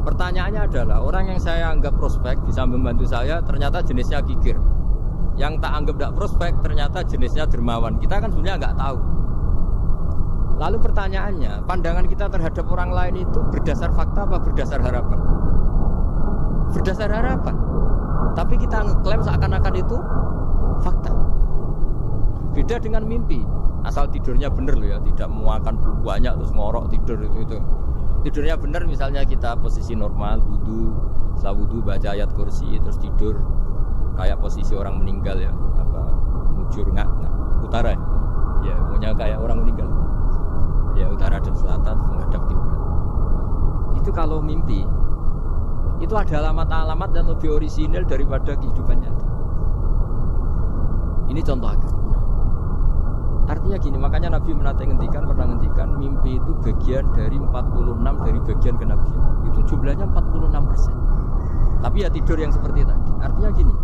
Pertanyaannya adalah, orang yang saya anggap prospek bisa membantu saya, ternyata jenisnya kikir. Yang tak anggap tidak prospek, ternyata jenisnya dermawan. Kita kan sebenarnya nggak tahu. Lalu pertanyaannya, pandangan kita terhadap orang lain itu berdasar fakta apa berdasar harapan? Berdasar harapan. Tapi kita ngeklaim seakan-akan itu fakta. Beda dengan mimpi. Asal tidurnya benar loh ya, tidak makan buku banyak terus ngorok tidur itu. Tidurnya benar, misalnya kita posisi normal, wudu, setelah wudu baca ayat kursi terus tidur kayak posisi orang meninggal ya, mujur utara ya, punya kayak orang meninggal. Ya utara dan selatan menghadap kiblat. Itu kalau mimpi. Itu ada alamat-alamat yang lebih orisinal daripada kehidupan nyata. Ini contoh agama. Artinya gini, makanya Nabi pernah ngendikan mimpi itu bagian dari 46 dari bagian kenabian. Itu jumlahnya 46%. Tapi ya tidur yang seperti tadi. Artinya gini,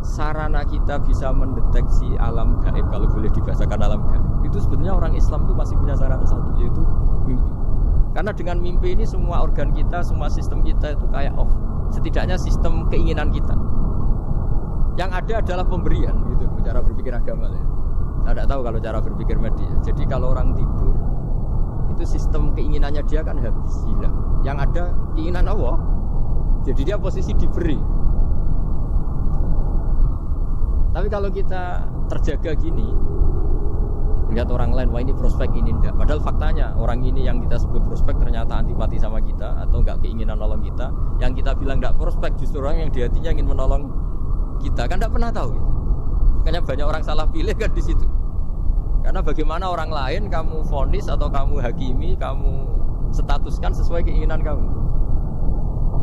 sarana kita bisa mendeteksi alam gaib, kalau boleh dibahasakan alam gaib, itu sebetulnya orang Islam itu masih punya sarana satu, yaitu mimpi. Karena dengan mimpi ini semua organ kita, semua sistem kita itu kayak off. Setidaknya sistem keinginan kita. Yang ada adalah pemberian, gitu, cara berpikir agama ya. Saya tidak tahu kalau cara berpikir medis. Jadi kalau orang tidur, itu sistem keinginannya dia kan habis, hilang. Yang ada keinginan Allah. Jadi dia posisi diberi. Tapi kalau kita terjaga gini, lihat orang lain, wah ini prospek, ini enggak. Padahal faktanya orang ini yang kita sebut prospek ternyata antipati sama kita atau enggak keinginan nolong kita. Yang kita bilang enggak prospek justru orang yang di hatinya ingin menolong kita. Kan enggak pernah tahu gitu. Makanya banyak orang salah pilih kan di situ. Karena bagaimana orang lain kamu vonis atau kamu hakimi, kamu statuskan sesuai keinginan kamu.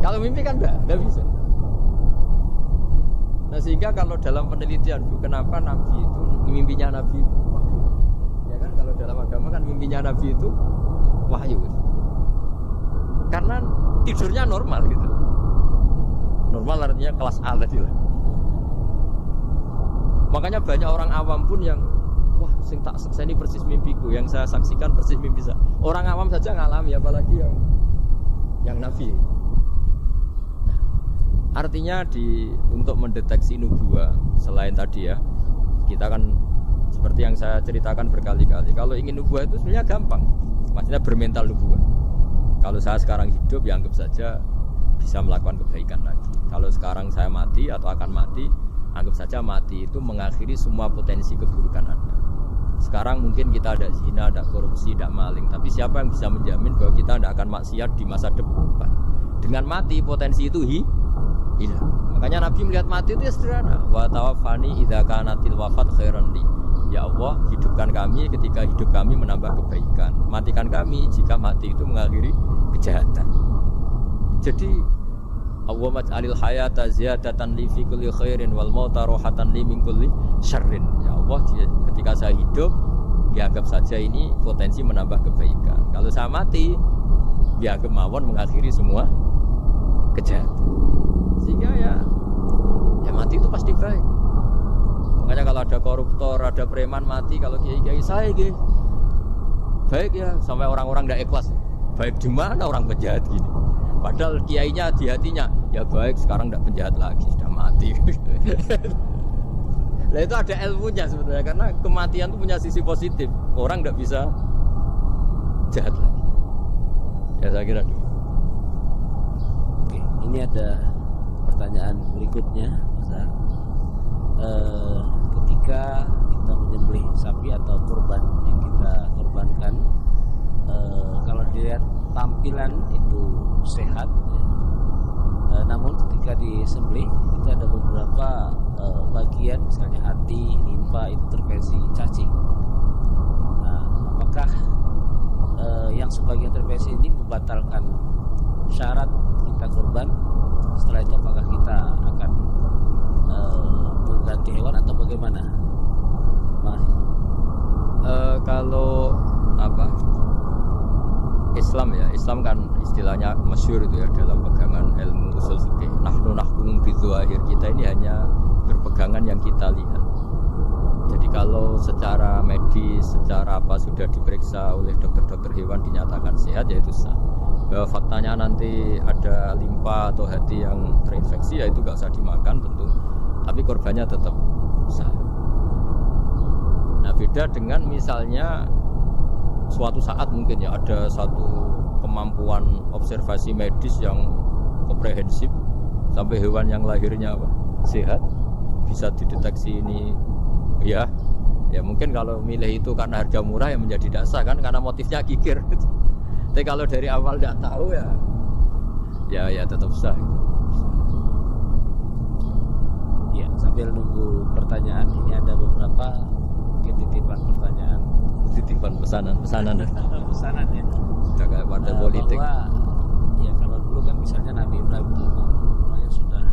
Kalau mimpi kan enggak bisa. Nah sehingga kalau dalam penelitian, kenapa Nabi itu, mimpinya Nabi itu, ya kan kalau dalam agama kan mimpinya Nabi itu wahyu. Karena tidurnya normal gitu. Normal artinya kelas A tadi lah. Makanya banyak orang awam pun yang wah, sing tak sekseni persis mimpiku, yang saya saksikan persis mimpi saya. Orang awam saja ngalami, apalagi yang Nabi. Nah, artinya untuk mendeteksi nubuah selain tadi ya, kita kan seperti yang saya ceritakan berkali-kali. Kalau ingin nubuah itu sebenarnya gampang, maksudnya bermental nubuah. Kalau saya sekarang hidup, ya anggap saja bisa melakukan kebaikan lagi. Kalau sekarang saya mati atau akan mati, anggap saja mati itu mengakhiri semua potensi keburukan Anda. Sekarang mungkin kita ada zina, ada korupsi, ada maling, tapi siapa yang bisa menjamin bahwa kita tidak akan maksiat di masa depan? Dengan mati potensi itu hilang. Makanya Nabi melihat mati itu ya sederhana. Wa tawaffani idza kanatil wafat khairan li. Ya Allah, hidupkan kami ketika hidup kami menambah kebaikan. Matikan kami jika mati itu mengakhiri kejahatan. Jadi Allah maj'alil hayata ziyadatan li fi kulli khairin wal mauta rohatan li min kulli syarrin. Ya Allah, ketika saya hidup, dianggap saja ini potensi menambah kebaikan. Kalau saya mati, dianggap mawon mengakhiri semua kejahatan. Sehingga ya mati itu pasti baik. Makanya kalau ada koruptor, ada preman mati, kalau kiai-kiai saya gitu baik ya, sampai orang-orang tidak ikhlas. Baik di mana orang penjahat gini? Padahal kiainya di hatinya ya baik, sekarang tidak penjahat lagi, sudah mati. Nah itu ada ilmunya sebenarnya, karena kematian itu punya sisi positif. Orang tidak bisa jahat lagi. Ya saya kira. Oke, ini ada pertanyaan berikutnya, Ustaz. Ketika kita menyembelih sapi atau kurban yang kita korbankan, kalau dilihat tampilan itu sehat, ya. Namun ketika disembelih itu ada beberapa bagian, misalnya hati, limpa itu terpesi cacing. Nah, apakah yang sebagian terpesi ini membatalkan syarat kita kurban? Setelah itu apakah kita akan mengganti hewan atau bagaimana? Mas? Kalau Islam ya, Islam kan istilahnya masyhur itu ya dalam pegangan ilmu usul fikih. Nahnu nahkum bidzahir, kita ini hanya berpegangan yang kita lihat. Jadi kalau secara medis, secara apa sudah diperiksa oleh dokter-dokter hewan dinyatakan sehat, ya itu sah. Bahwa faktanya nanti ada limpa atau hati yang terinfeksi, ya itu nggak usah dimakan tentu. Tapi korbannya tetap sah. Nah beda dengan misalnya suatu saat mungkin ya ada satu kemampuan observasi medis yang komprehensif sampai hewan yang lahirnya sehat bisa dideteksi ini ya mungkin kalau milih itu karena harga murah ya menjadi dasar kan, karena motifnya kikir. Tapi kalau dari awal tidak tahu ya tetap sah gitu. Ya, sambil nunggu pertanyaan, ini ada beberapa titipan pertanyaan, titipan pesanan pesanan ya. Sudah kayak partai politik. Bahwa, ya kalau dulu kan misalnya Nabi Ibrahim itu memang sudah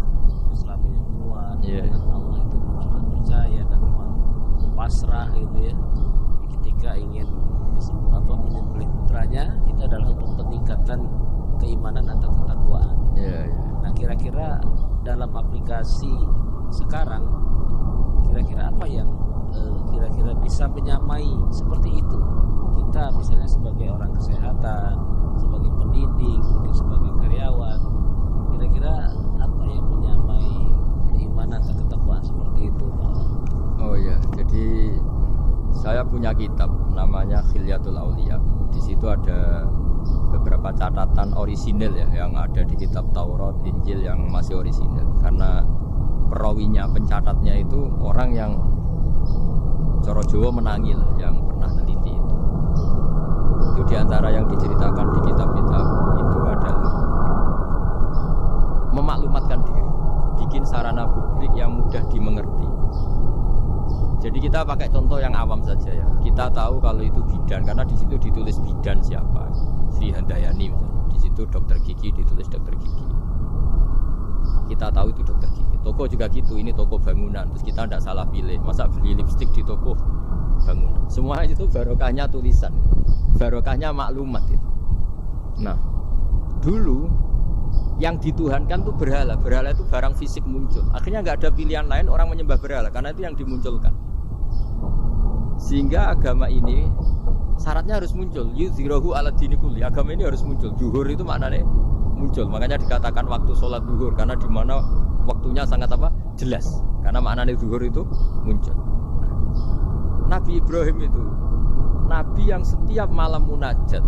Islamnya kuat, dengan Allah itu sudah percaya dan memang pasrah gitu ya. Ketika ingin menyembelih putranya itu adalah untuk peningkatan keimanan atau ketakwaan. Nah kira-kira dalam aplikasi sekarang, kira-kira apa yang kira-kira bisa menyamai seperti itu? Kita misalnya sebagai orang kesehatan, sebagai pendidik, mungkin sebagai karyawan, kira-kira apa yang menyamai keimanan atau ketakwaan seperti itu, Pak? Oh ya, jadi saya punya kitab namanya Khilyatul Auliya. Di situ ada beberapa catatan orisinil ya yang ada di kitab Taurat, Injil yang masih orisinil. Karena perawinya, pencatatnya itu orang yang Coro Jawa menangi lah, yang pernah teliti itu. Itu diantara yang diceritakan di kitab-kitab itu adalah memaklumatkan diri, bikin sarana publik yang mudah dimengerti. Jadi kita pakai contoh yang awam saja ya. Kita tahu kalau itu bidan karena di situ ditulis bidan siapa, Sri Handayani misalnya. Di situ dokter gigi ditulis dokter gigi. Kita tahu itu dokter gigi. Toko juga gitu, ini toko bangunan. Terus kita tidak salah pilih. Masa beli lipstik di toko bangunan? Semua itu barokahnya tulisan, barokahnya maklumat itu. Nah, dulu yang dituhankan itu berhala. Berhala itu barang fisik muncul. Akhirnya nggak ada pilihan lain orang menyembah berhala karena itu yang dimunculkan. Sehingga agama ini syaratnya harus muncul. Yuzhirahu ala dini kulli. Agama ini harus muncul. Zuhur itu maknanya muncul. Makanya dikatakan waktu sholat zuhur karena di mana waktunya sangat jelas. Karena maknanya zuhur itu muncul. Nabi Ibrahim itu nabi yang setiap malam munajat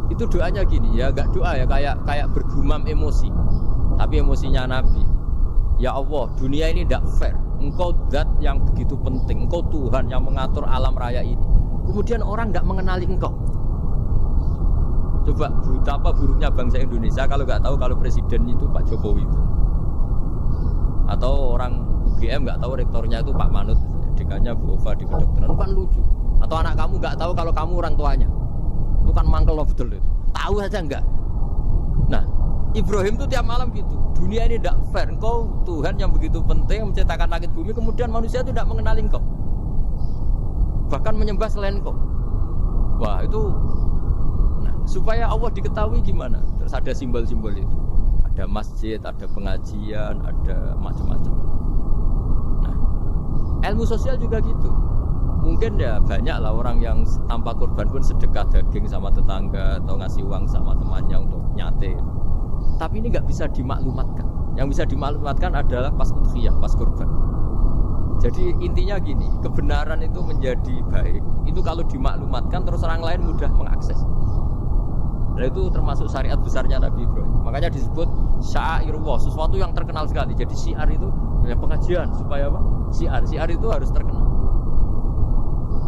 Itu doanya gini, ya enggak doa ya, kayak bergumam emosi. Tapi emosinya Nabi. Ya Allah, dunia ini tidak fair. Engkau zat yang begitu penting. Engkau Tuhan yang mengatur alam raya ini. Kemudian orang enggak mengenali engkau. Coba betapa buruknya bangsa Indonesia kalau enggak tahu kalau presiden itu Pak Jokowi. Atau orang UGM enggak tahu rektornya itu Pak Manut, dekannya Bu Ova di kedokteran. Kan lucu. Atau anak kamu enggak tahu kalau kamu orang tuanya. Itu kan mangkel loh betul itu. Tahu aja enggak. Nah, Ibrahim itu tiap malam gitu. Dunia ini tidak fair. Engkau Tuhan yang begitu penting menciptakan langit bumi, kemudian manusia itu tidak mengenali engkau. Bahkan menyembah selain engkau. Wah, itu nah, supaya Allah diketahui gimana? Terus ada simbol-simbol itu. Ada masjid, ada pengajian, ada macam-macam. Nah, ilmu sosial juga gitu. Mungkin ya banyak lah orang yang tanpa korban pun sedekah daging sama tetangga atau ngasih uang sama temannya untuk nyate. Tapi ini nggak bisa dimaklumatkan. Yang bisa dimaklumatkan adalah pas udhiyah, pas korban. Jadi intinya gini, kebenaran itu menjadi baik. Itu kalau dimaklumatkan terus orang lain mudah mengakses. Dan itu termasuk syariat besarnya Nabi Ibrahim. Makanya disebut syairullah, sesuatu yang terkenal sekali. Jadi syiar itu ya pengajian supaya apa? Syiar itu harus terkenal.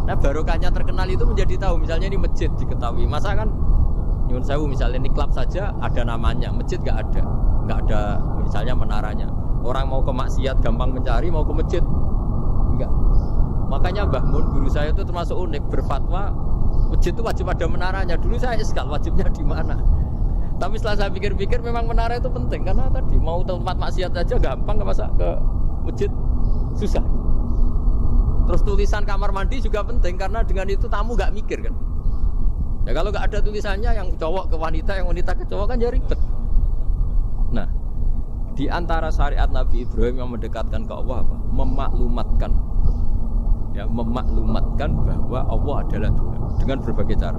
Nah barokahnya terkenal itu menjadi tahu. Misalnya ini masjid diketahui. Masa kan nyuwun sewu misalnya ini klub saja ada namanya, masjid nggak ada misalnya menaranya. Orang mau ke maksiat gampang mencari, mau ke masjid enggak. Makanya Mbah Mun guru saya itu termasuk unik, berfatwa masjid itu wajib ada menaranya. Dulu saya iskal wajibnya di mana. Tapi setelah saya pikir-pikir memang menara itu penting karena tadi mau tempat maksiat aja gampang, masa ke masjid susah. Terus tulisan kamar mandi juga penting karena dengan itu tamu nggak mikir kan. Ya kalau nggak ada tulisannya yang cowok ke wanita, yang wanita ke cowok kan ya ribet. Nah, di antara syariat Nabi Ibrahim yang mendekatkan ke Allah apa? Memaklumatkan. Ya, memaklumatkan bahwa Allah adalah Tuhan dengan berbagai cara.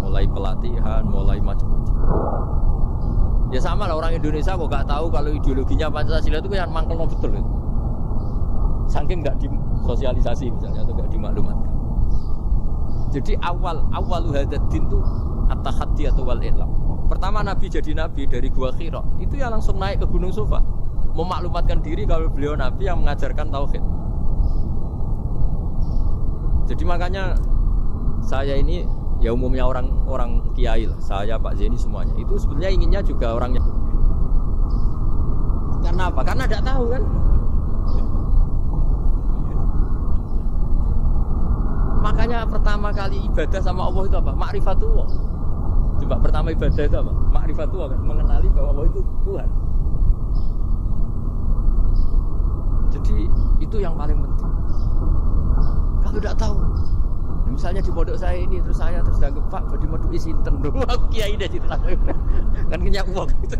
Mulai pelatihan, mulai macam-macam. Ya sama lah orang Indonesia kok nggak tahu kalau ideologinya Pancasila itu kan mangkel betul itu. Saking nggak disosialisasi misalnya atau nggak dimaklumatkan. Jadi awal hadatin itu at-tahaddi atau wal-i'lam. Pertama Nabi jadi Nabi dari Gua Hira itu ya langsung naik ke Gunung Sofa memaklumatkan diri kalau beliau Nabi yang mengajarkan tauhid. Jadi makanya saya ini ya umumnya orang kiai lah, saya Pak Zeni semuanya itu sebenarnya inginnya juga orangnya. Karena apa? Karena tidak tahu kan. Makanya pertama kali ibadah sama Allah itu apa? Ma'rifatullah. Coba pertama ibadah itu apa? Ma'rifatullah kan, mengenali bahwa Allah itu Tuhan. Jadi itu yang paling penting. Kalau tidak tahu, misalnya di pondok saya ini terus dianggap Pak badi metu sinten lho. Aku kiai dah cerita. Kan kenyak uang gitu.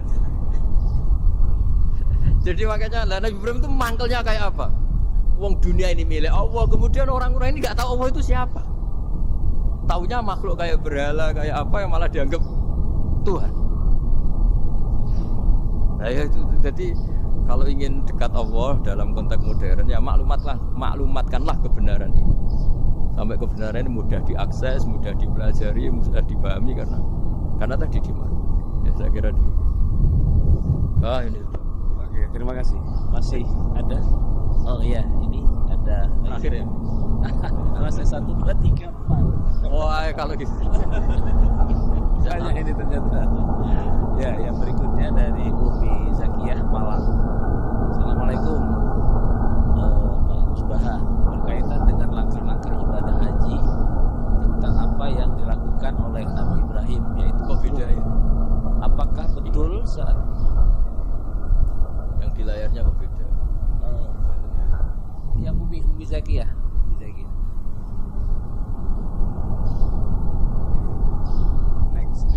Jadi makanya Nabi Ibrahim itu mangkelnya kayak apa? Wong dunia ini milik Allah, kemudian orang-orang ini nggak tahu Allah itu siapa. Taunya makhluk kayak berhala, kayak apa yang malah dianggap Tuhan. Nah ya itu jadi kalau ingin dekat Allah dalam konteks modern ya maklumatkanlah kebenaran ini. Sampai kebenaran ini mudah diakses, mudah dipelajari, mudah dipahami karena tadi dimaklumatkan. Ya saya kira ini. Oke, terima kasih. Masih ada? Oh iya, ini ada akhir ya. Masih 1, 2, 3, 4. Wah, kalau gitu. Banyak ini ternyata. Ya, yang berikutnya dari Umi Zakiyah Malang. Assalamualaikum. Pak Musbaha, berkaitan dengan langkah-langkah ibadah haji tentang apa yang dilakukan oleh Nabi Ibrahim, yaitu beda ya. Apakah betul saat yang di layarnya kok beda? Yang Umi Zakiyah. Next.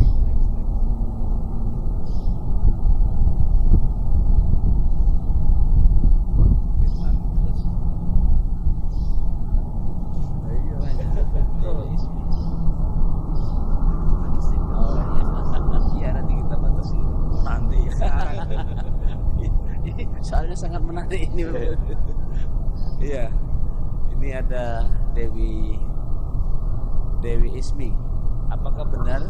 Terus. Iya nanti kita batasi. Nanti ya. Soalnya sangat menarik ini. Iya, ini ada Dewi Ismi. Apakah benar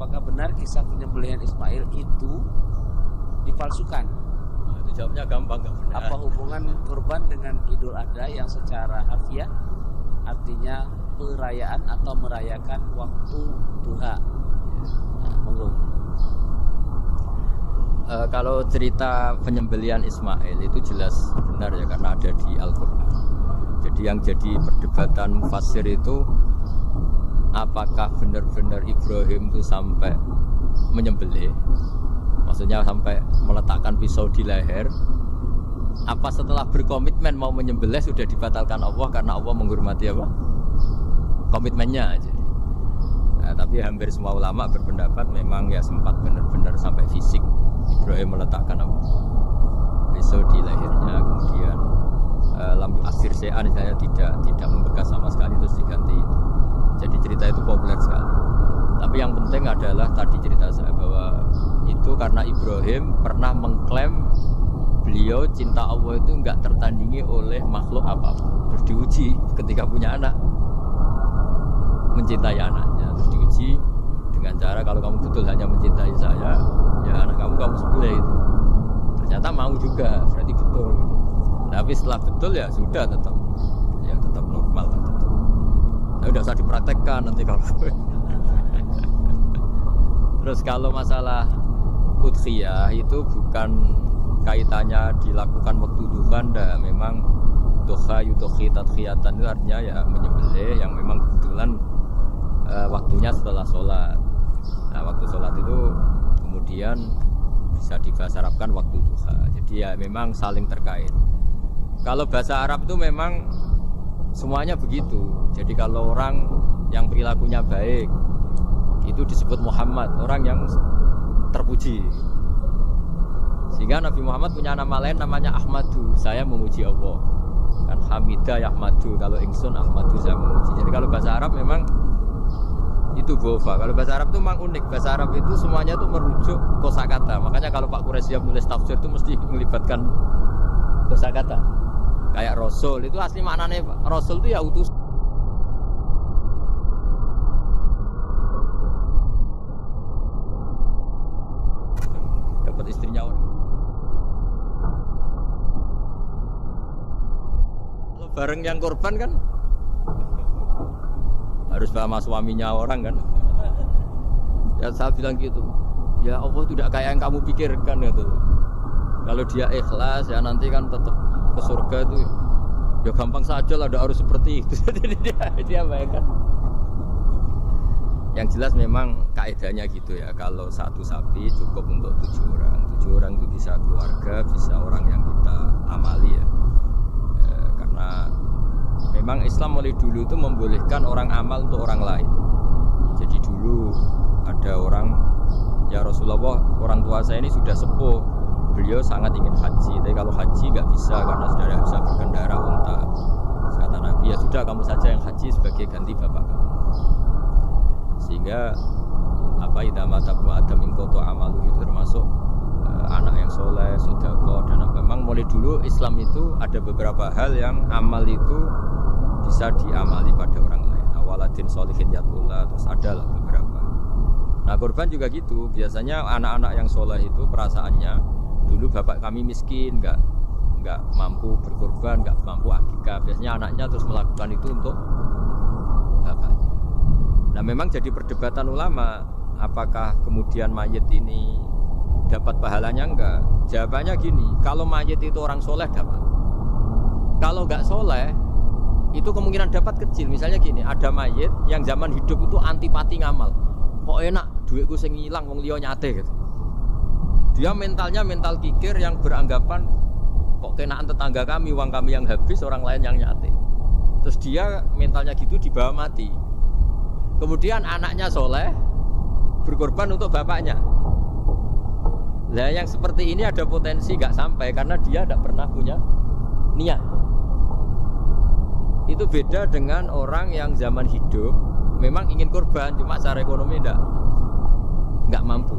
apakah benar kisah penyembelihan Ismail itu dipalsukan? Nah, itu jawabnya gampang, nggak benar. Apa hubungan kurban dengan Idul Adha yang secara harfiah artinya perayaan atau merayakan waktu duha? Nah, monggo. Kalau cerita penyembelihan Ismail itu jelas benar ya, karena ada di Al-Quran. Jadi yang jadi perdebatan mufassir itu apakah benar-benar Ibrahim itu sampai menyembelih, maksudnya sampai meletakkan pisau di leher, apa setelah berkomitmen mau menyembelih sudah dibatalkan Allah karena Allah menghormati apa? Komitmennya aja. Nah, tapi hampir semua ulama berpendapat memang ya sempat benar-benar sampai fisik Ibrahim meletakkan apa? Pisau di lehernya, kemudian lampu asir se'an misalnya tidak membekas sama sekali terus diganti itu. Jadi cerita itu populer sekali. Tapi yang penting adalah tadi cerita saya bahwa itu karena Ibrahim pernah mengklaim beliau cinta Allah itu enggak tertandingi oleh makhluk apapun. Terus diuji ketika punya anak, mencintai anaknya. Terus diuji dengan cara kalau kamu betul hanya mencintai saya, ya anak kamu sembelih itu. Ternyata mau juga, berarti betul gitu. Tapi setelah betul ya sudah tetap normal tetap. Nah, udah usah dipraktekkan nanti kalau. Terus kalau masalah udhiyah itu bukan kaitannya dilakukan waktu duha, ndak. Memang duha yudhi tadkhiyatan itu artinya ya menyembelih yang memang kebetulan waktunya setelah sholat. Nah, waktu sholat itu kemudian bisa dibahasa Arabkan waktu duha. Jadi ya memang saling terkait. Kalau bahasa Arab itu memang semuanya begitu. Jadi kalau orang yang perilakunya baik itu disebut Muhammad, orang yang terpuji. Sehingga Nabi Muhammad punya nama lain namanya Ahmadu, saya memuji Allah. Kan Hamidah Yahmadu, kalau ingsun Ahmadu saya memuji. Jadi kalau bahasa Arab memang itu bofa. Kalau bahasa Arab itu memang unik. Bahasa Arab itu semuanya itu merujuk kosakata. Makanya kalau Pak Quraisy menulis tafsir itu mesti melibatkan kosakata. Kayak Rasul itu asli maknanya Rasul itu ya utus. Dapat istrinya orang. Kalau bareng yang korban kan harus sama suaminya orang kan. Ya saya bilang gitu. Ya Allah tidak kayak yang kamu pikirkan gitu. Kalau dia ikhlas ya nanti kan tetap ke surga itu ya gampang saja lah, tidak harus seperti itu. Jadi dia bayangkan. Yang jelas memang kaidahnya gitu ya, kalau satu sapi cukup untuk 7 orang. 7 orang itu bisa keluarga, bisa orang yang kita amali ya. Karena memang Islam mulai dulu itu membolehkan orang amal untuk orang lain. Jadi dulu ada orang, ya Rasulullah, orang tua saya ini sudah sepuh, beliau sangat ingin haji, tapi kalau haji nggak bisa karena sudah tidak bisa berkendara unta. Kata Nabi, ya sudah kamu saja yang haji sebagai ganti bapak kamu. Sehingga idza mata ibnu adam in qata amalu itu termasuk anak yang soleh, sedekah dan apa. Memang mulai dulu Islam itu ada beberapa hal yang amal itu bisa diamali pada orang lain. Awaladin sholihin yatullah, terus ada lah beberapa. Nah korban juga gitu. Biasanya anak-anak yang soleh itu perasaannya dulu bapak kami miskin, nggak mampu berkorban, nggak mampu akikah. Biasanya anaknya terus melakukan itu untuk bapaknya. Nah memang jadi perdebatan ulama, apakah kemudian mayit ini dapat pahalanya enggak? Jawabannya gini, kalau mayit itu orang soleh dapat. Kalau nggak soleh, itu kemungkinan dapat kecil. Misalnya gini, ada mayit yang zaman hidup itu antipati ngamal. Kok enak, duitku sing ilang wong liya nyate gitu. Dia mentalnya mental kikir yang beranggapan kok kenaan tetangga kami, uang kami yang habis, orang lain yang nyate. Terus dia mentalnya gitu dibawa mati. Kemudian anaknya soleh berkorban untuk bapaknya. Nah yang seperti ini ada potensi gak sampai karena dia tidak pernah punya niat. Itu beda dengan orang yang zaman hidup memang ingin korban, cuma secara ekonomi nggak mampu.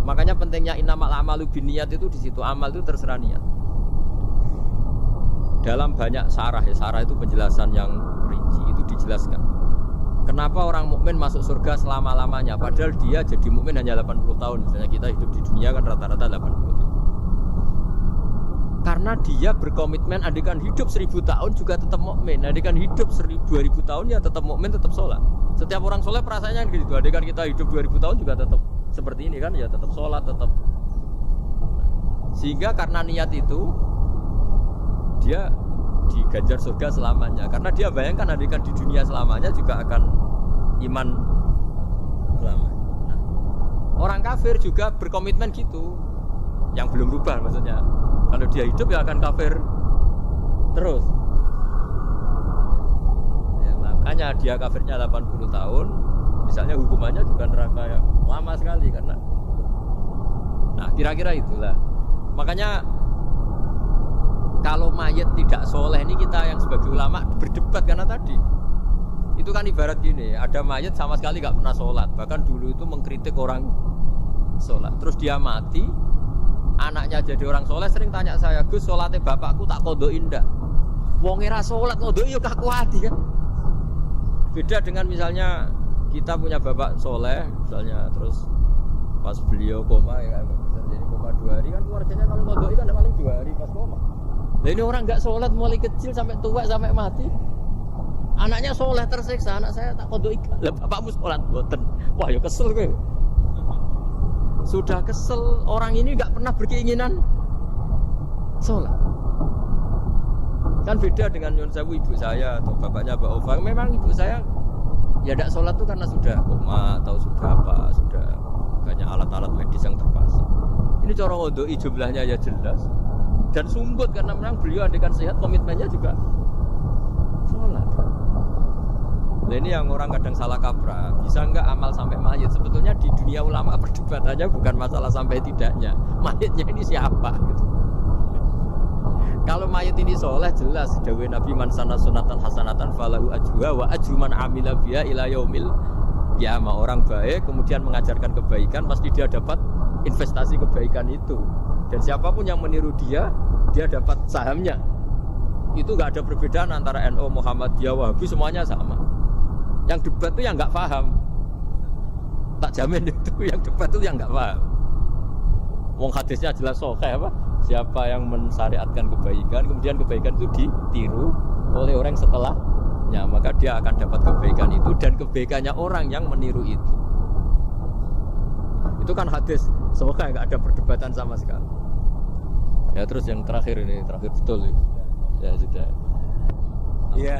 Makanya pentingnya innamal a'malu binniyat itu di situ. Amal itu terserah niat. Dalam banyak sarah ya, sarah itu penjelasan yang rinci itu dijelaskan. Kenapa orang mukmin masuk surga selama-lamanya? Padahal dia jadi mukmin hanya 80 tahun. Misalnya kita hidup di dunia kan rata-rata 80 tahun. Karena dia berkomitmen andikan hidup 1000 tahun juga tetap mukmin. Andikan hidup 2000 tahun ya tetap mukmin, tetap sholat. Setiap orang sholat perasaannya gitu. Andikan kita hidup 2000 tahun juga tetap seperti ini kan, ya tetap sholat, tetap. Sehingga karena niat itu dia diganjar surga selamanya. Karena dia bayangkan andikan di dunia selamanya juga akan iman selamanya. Nah, orang kafir juga berkomitmen gitu, yang belum rubah maksudnya. Kalau dia hidup ya akan kafir terus. Ya, makanya dia kafirnya 80 tahun, misalnya hukumannya juga neraka yang lama sekali karena. Nah, kira-kira itulah. Makanya kalau mayat tidak soleh ini kita yang sebagai ulama berdebat karena tadi itu kan ibarat gini, ada mayat sama sekali gak pernah sholat, bahkan dulu itu mengkritik orang sholat, terus dia mati, anaknya jadi orang soleh sering tanya saya, Gus sholatnya bapakku tak kodoin ndak? Wong era sholat kodoin yuk kaku hati kan. Beda dengan misalnya kita punya bapak soleh misalnya, terus pas beliau koma ya jadi koma 2 hari kan keluarganya kalau kodoin kan paling 2 hari pas koma. Nah ini orang nggak sholat mulai kecil sampai tua sampai mati. Anaknya sholat tersiksa, anak saya tak kodok ikan. Lah bapakmu sholat boten. Wah ya kesel gue. Sudah kesel, orang ini nggak pernah berkeinginan sholat. Kan beda dengan Nyun Sewu ibu saya atau bapaknya Mbak Ova. Memang ibu saya ya tidak sholat tuh karena sudah koma atau sudah apa, sudah banyak alat-alat medis yang terpasang. Ini cara ngodoi jumlahnya ya jelas. Dan sumbut karena memang beliau andekan sehat komitmennya juga sholat. Nah ini yang orang kadang salah kaprah, bisa enggak amal sampai mayit? Sebetulnya di dunia ulama perdebatannya bukan masalah sampai tidaknya, mayitnya ini siapa gitu. Kalau mayit ini soleh jelas dawuh Nabi man sana sunatan hasanatan falahu ajruha wa ajru man amila biha ila yaumil qiyamah. Orang baik kemudian mengajarkan kebaikan pasti dia dapat investasi kebaikan itu. Dan siapapun yang meniru dia dapat sahamnya. Itu nggak ada perbedaan antara NU, Muhammadiyah, Wahabi, semuanya sama. Yang debat itu yang nggak paham. Tak jamin itu yang debat itu yang nggak paham. Wong hadisnya jelas sahih apa? Siapa yang mensyariatkan kebaikan, kemudian kebaikan itu ditiru oleh orang setelahnya, maka dia akan dapat kebaikan itu dan kebaikannya orang yang meniru itu. Itu kan hadis sahih, nggak ada perdebatan sama sekali. Ya terus yang terakhir ini, terakhir betul ya sudah. Iya,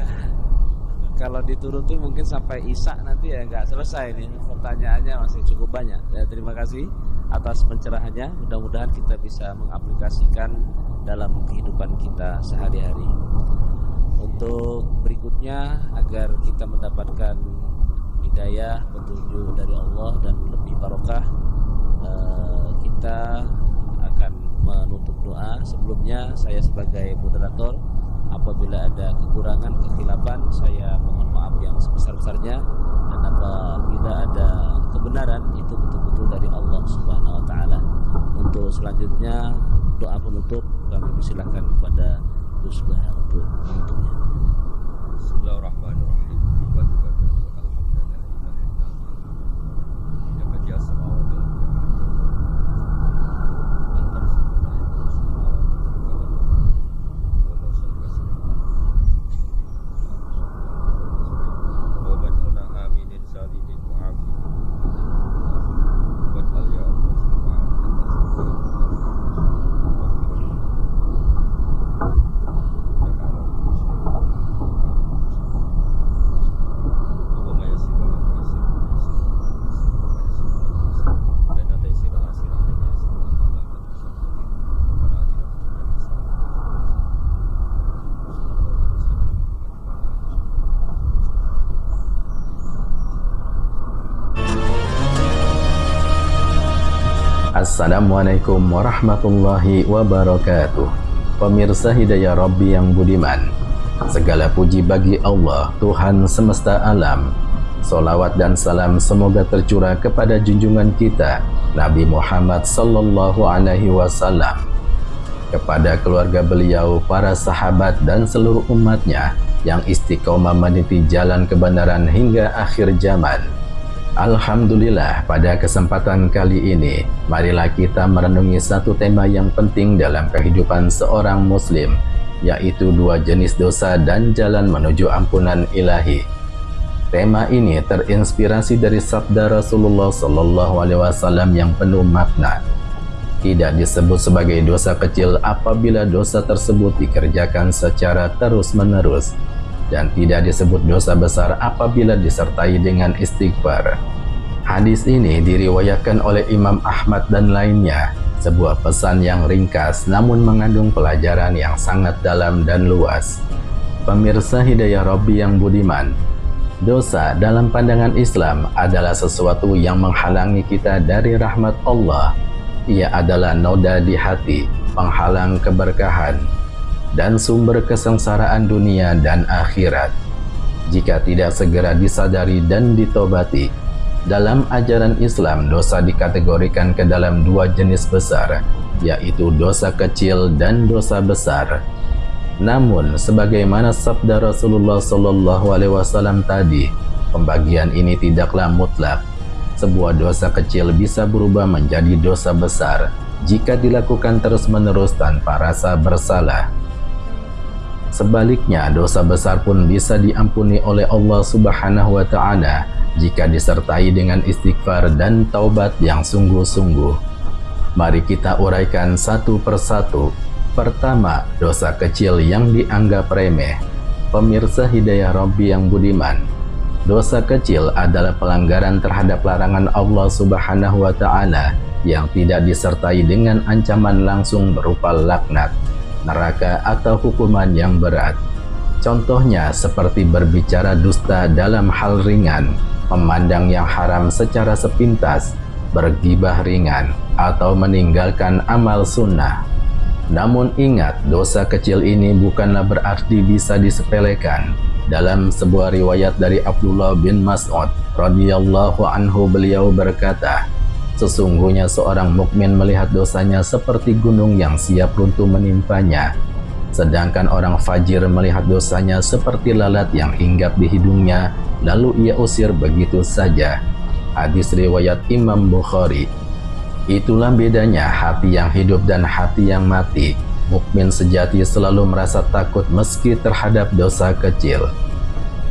kalau dituruti mungkin sampai Isya nanti ya nggak selesai nih, pertanyaannya masih cukup banyak. Ya, terima kasih atas pencerahannya, mudah-mudahan kita bisa mengaplikasikan dalam kehidupan kita sehari-hari. Untuk berikutnya agar kita mendapatkan hidayah, petunjuk dari Allah dan lebih barokah, kita akan menutup doa. Sebelumnya saya sebagai moderator, apabila ada kekurangan, kekhilafan, saya mohon maaf yang sebesar-besarnya, dan apabila ada kebenaran itu betul-betul dari Allah Subhanahu wa taala. Untuk selanjutnya doa penutup kami persilahkan kepada Gus Bah untuk menutupnya. Bismillahirrahmanirrahim. Assalamualaikum warahmatullahi wabarakatuh. Pemirsa Hidayah Rabbi yang budiman, segala puji bagi Allah, Tuhan semesta alam. Salawat dan salam semoga tercurah kepada junjungan kita Nabi Muhammad sallallahu alaihi wasallam, kepada keluarga beliau, para sahabat dan seluruh umatnya yang istiqomah meniti jalan kebenaran hingga akhir zaman. Alhamdulillah, pada kesempatan kali ini, marilah kita merenungi satu tema yang penting dalam kehidupan seorang muslim, yaitu dua jenis dosa dan jalan menuju ampunan ilahi. Tema ini terinspirasi dari sabda Rasulullah SAW yang penuh makna. Tidak disebut sebagai dosa kecil apabila dosa tersebut dikerjakan secara terus-menerus, dan tidak disebut dosa besar apabila disertai dengan istighfar. Hadis ini diriwayatkan oleh Imam Ahmad dan lainnya, sebuah pesan yang ringkas namun mengandung pelajaran yang sangat dalam dan luas. Pemirsa Hidayah Rabbi yang budiman, dosa dalam pandangan Islam adalah sesuatu yang menghalangi kita dari rahmat Allah. Ia adalah noda di hati, penghalang keberkahan, dan sumber kesengsaraan dunia dan akhirat. Jika tidak segera disadari dan ditobati, dalam ajaran Islam dosa dikategorikan ke dalam dua jenis besar, yaitu dosa kecil dan dosa besar. Namun, sebagaimana sabda Rasulullah SAW tadi, pembagian ini tidaklah mutlak. Sebuah dosa kecil bisa berubah menjadi dosa besar jika dilakukan terus-menerus tanpa rasa bersalah. Sebaliknya, dosa besar pun bisa diampuni oleh Allah Subhanahu wa Ta'ala jika disertai dengan istighfar dan taubat yang sungguh-sungguh. Mari kita uraikan satu persatu. Pertama, dosa kecil yang dianggap remeh. Pemirsa Hidayah Rabbi yang budiman, dosa kecil adalah pelanggaran terhadap larangan Allah Subhanahu wa Ta'ala yang tidak disertai dengan ancaman langsung berupa laknat, neraka atau hukuman yang berat. Contohnya seperti berbicara dusta dalam hal ringan, memandang yang haram secara sepintas, bergibah ringan, atau meninggalkan amal sunnah. Namun ingat, dosa kecil ini bukanlah berarti bisa disepelekan. Dalam sebuah riwayat dari Abdullah bin Mas'ud radhiyallahu anhu, beliau berkata, sesungguhnya seorang mukmin melihat dosanya seperti gunung yang siap runtuh menimpanya, sedangkan orang fajir melihat dosanya seperti lalat yang hinggap di hidungnya, lalu ia usir begitu saja. Hadis riwayat Imam Bukhari. Itulah bedanya hati yang hidup dan hati yang mati. Mukmin sejati selalu merasa takut meski terhadap dosa kecil.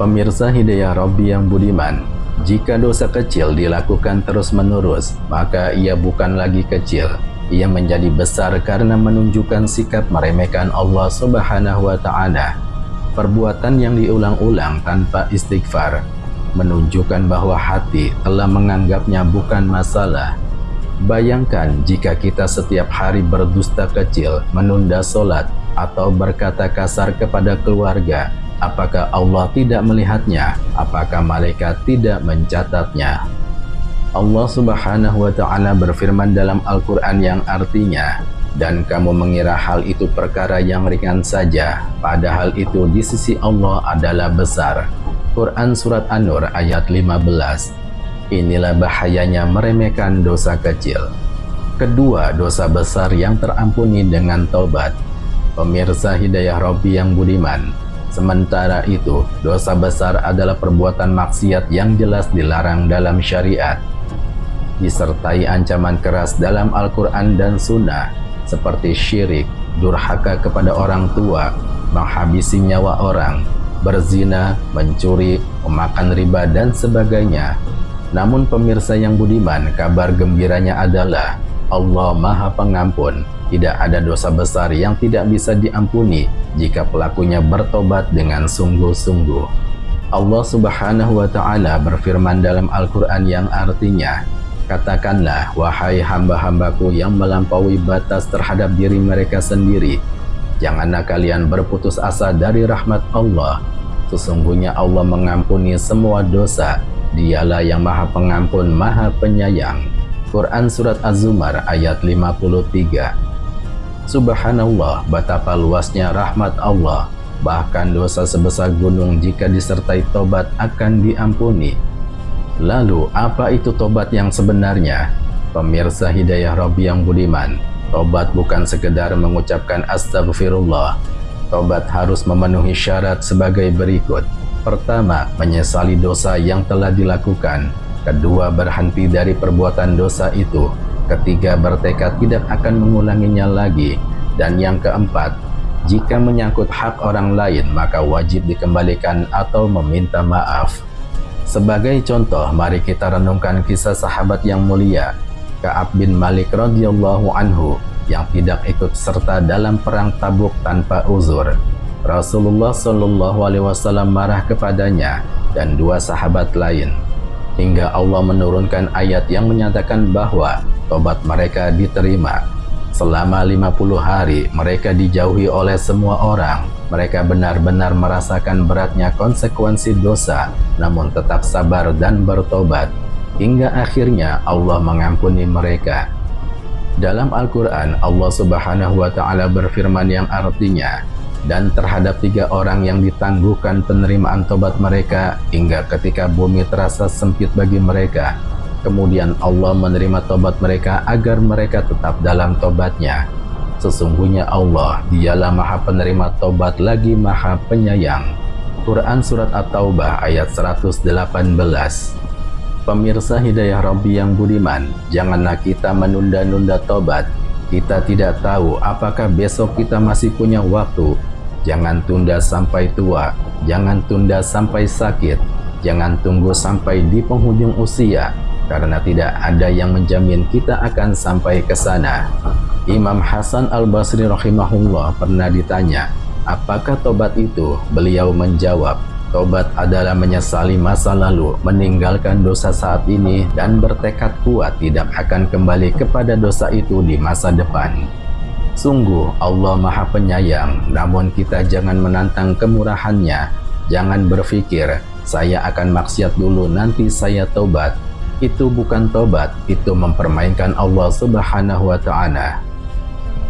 Pemirsa Hidayah Rabbi yang budiman, jika dosa kecil dilakukan terus-menerus, maka ia bukan lagi kecil. Ia menjadi besar karena menunjukkan sikap meremehkan Allah Subhanahu wa Ta'ala. Perbuatan yang diulang-ulang tanpa istighfar menunjukkan bahwa hati telah menganggapnya bukan masalah. Bayangkan jika kita setiap hari berdusta kecil, menunda sholat, atau berkata kasar kepada keluarga, apakah Allah tidak melihatnya? Apakah malaikat tidak mencatatnya? Allah Subhanahu wa Ta'ala berfirman dalam Al-Quran yang artinya, dan kamu mengira hal itu perkara yang ringan saja, padahal itu di sisi Allah adalah besar. Quran Surat An-Nur ayat 15. Inilah bahayanya meremehkan dosa kecil. Kedua, dosa besar yang terampuni dengan taubat. Pemirsa Hidayah Rabbi yang budiman, sementara itu, dosa besar adalah perbuatan maksiat yang jelas dilarang dalam syariat, disertai ancaman keras dalam Al-Quran dan Sunnah, seperti syirik, durhaka kepada orang tua, menghabisi nyawa orang, berzina, mencuri, memakan riba, dan sebagainya. Namun pemirsa yang budiman, kabar gembiranya adalah Allah Maha Pengampun. Tidak ada dosa besar yang tidak bisa diampuni jika pelakunya bertobat dengan sungguh-sungguh. Allah Subhanahu wa Ta'ala berfirman dalam Al-Quran yang artinya, katakanlah, wahai hamba-hambaku yang melampaui batas terhadap diri mereka sendiri, janganlah kalian berputus asa dari rahmat Allah. Sesungguhnya Allah mengampuni semua dosa. Dialah yang Maha Pengampun, Maha Penyayang. Quran Surat Az-Zumar ayat 53. Subhanallah, betapa luasnya rahmat Allah. Bahkan dosa sebesar gunung jika disertai tobat akan diampuni. Lalu apa itu tobat yang sebenarnya? Pemirsa Hidayah Rabbi yang budiman, tobat bukan sekedar mengucapkan astagfirullah. Tobat harus memenuhi syarat sebagai berikut. Pertama, menyesali dosa yang telah dilakukan. Kedua, berhenti dari perbuatan dosa itu. Ketiga, bertekad tidak akan mengulanginya lagi. Dan yang keempat, jika menyangkut hak orang lain, maka wajib dikembalikan atau meminta maaf. Sebagai contoh, mari kita renungkan kisah sahabat yang mulia, Ka'ab bin Malik radhiyallahu anhu, yang tidak ikut serta dalam perang Tabuk tanpa uzur. Rasulullah Shallallahu Alaihi Wasallam marah kepadanya dan dua sahabat lain, hingga Allah menurunkan ayat yang menyatakan bahwa tobat mereka diterima. Selama 50 hari mereka dijauhi oleh semua orang. Mereka benar-benar merasakan beratnya konsekuensi dosa, namun tetap sabar dan bertobat, hingga akhirnya Allah mengampuni mereka. Dalam Al-Quran, Allah Subhanahu wa Ta'ala berfirman yang artinya, dan terhadap 3 orang yang ditangguhkan penerimaan tobat mereka hingga ketika bumi terasa sempit bagi mereka. Kemudian Allah menerima tobat mereka agar mereka tetap dalam tobatnya. Sesungguhnya Allah, dialah maha penerima tobat lagi maha penyayang. Quran Surat At-Taubah ayat 118. Pemirsa Hidayah Rabbi yang budiman, janganlah kita menunda-nunda tobat. Kita tidak tahu apakah besok kita masih punya waktu. Jangan tunda sampai tua, jangan tunda sampai sakit, jangan tunggu sampai di penghujung usia, karena tidak ada yang menjamin kita akan sampai ke sana. Imam Hasan Al-Basri rahimahullah pernah ditanya, apakah tobat itu? Beliau menjawab, tobat adalah menyesali masa lalu, meninggalkan dosa saat ini, dan bertekad kuat tidak akan kembali kepada dosa itu di masa depan. Sungguh Allah maha penyayang, namun kita jangan menantang kemurahannya. Jangan berpikir, saya akan maksiat dulu nanti saya tobat. Itu bukan tobat, itu mempermainkan Allah Subhanahu wa Ta'ala.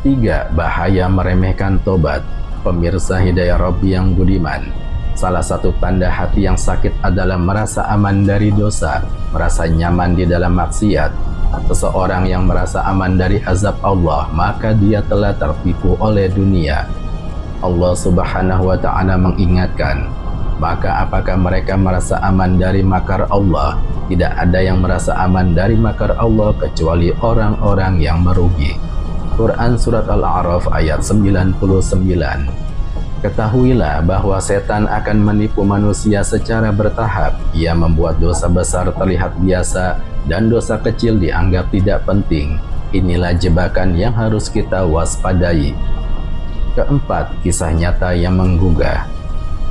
3. Bahaya meremehkan tobat. Pemirsa Hidayah Rabbi yang budiman, salah satu tanda hati yang sakit adalah merasa aman dari dosa, merasa nyaman di dalam maksiat. Seseorang yang merasa aman dari azab Allah, maka dia telah tertipu oleh dunia. Allah Subhanahu wa Ta'ala mengingatkan, maka apakah mereka merasa aman dari makar Allah? Tidak ada yang merasa aman dari makar Allah kecuali orang-orang yang merugi. Quran Surat Al-A'raf ayat 99. Ketahuilah bahwa setan akan menipu manusia secara bertahap. Ia membuat dosa besar terlihat biasa dan dosa kecil dianggap tidak penting. Inilah jebakan yang harus kita waspadai. Keempat, kisah nyata yang menggugah.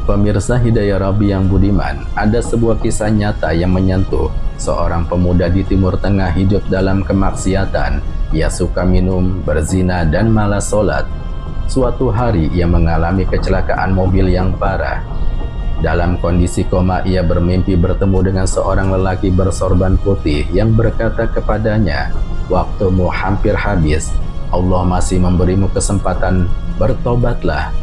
Pemirsa Hidayah Rabbi yang budiman, ada sebuah kisah nyata yang menyentuh. Seorang pemuda di Timur Tengah hidup dalam kemaksiatan. Ia suka minum, berzina, dan malas sholat. Suatu hari ia mengalami kecelakaan mobil yang parah. Dalam kondisi koma, ia bermimpi bertemu dengan seorang lelaki bersorban putih yang berkata kepadanya, waktumu hampir habis, Allah masih memberimu kesempatan, bertobatlah.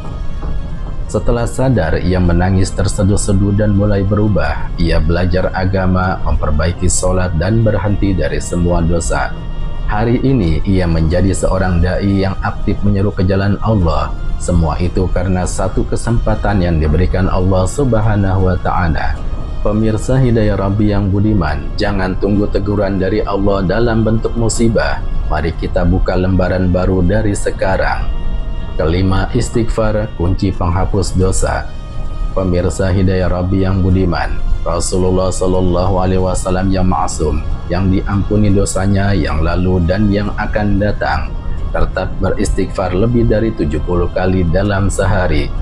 Setelah sadar, ia menangis terseduh-seduh dan mulai berubah. Ia belajar agama, memperbaiki sholat, dan berhenti dari semua dosa. Hari ini ia menjadi seorang dai yang aktif menyeru ke jalan Allah. Semua itu karena satu kesempatan yang diberikan Allah Subhanahu wa Ta'ala. Pemirsa Hidayah Rabbi yang budiman, jangan tunggu teguran dari Allah dalam bentuk musibah. Mari kita buka lembaran baru dari sekarang. Kelima, istighfar, kunci penghapus dosa. Pemirsa Hidayah Rabbi yang budiman, Rasulullah Shallallahu Alaihi Wasallam yang ma'asum, yang diampuni dosanya yang lalu dan yang akan datang, tetap beristighfar lebih dari 70 kali dalam sehari.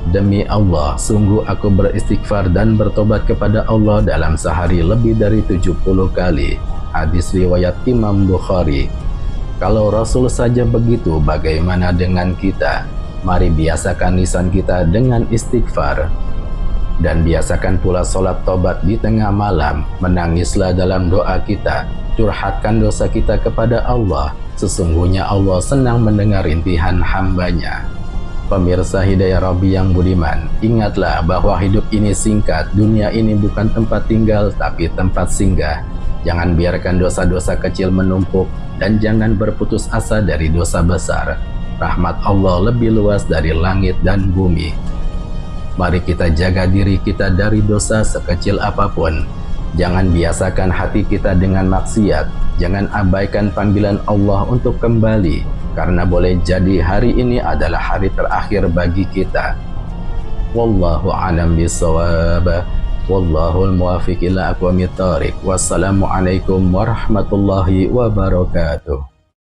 Demi Allah, sungguh aku beristighfar dan bertobat kepada Allah dalam sehari lebih dari 70 kali. Hadis riwayat Imam Bukhari. Kalau Rasul saja begitu, bagaimana dengan kita? Mari biasakan lisan kita dengan istighfar. Dan biasakan pula sholat tobat di tengah malam. Menangislah dalam doa kita. Curhatkan dosa kita kepada Allah. Sesungguhnya Allah senang mendengar rintihan hambanya. Pemirsa Hidayah Rabbi yang budiman, ingatlah bahwa hidup ini singkat. Dunia ini bukan tempat tinggal, tapi tempat singgah. Jangan biarkan dosa-dosa kecil menumpuk, dan jangan berputus asa dari dosa besar. Rahmat Allah lebih luas dari langit dan bumi. Mari kita jaga diri kita dari dosa sekecil apapun. Jangan biasakan hati kita dengan maksiat. Jangan abaikan panggilan Allah untuk kembali, karena boleh jadi hari ini adalah hari terakhir bagi kita. Wallahu a'lam bishawab. Wallahul muwaffiq ila aqwamit thoriq. Wassalamualaikum warahmatullahi wabarakatuh.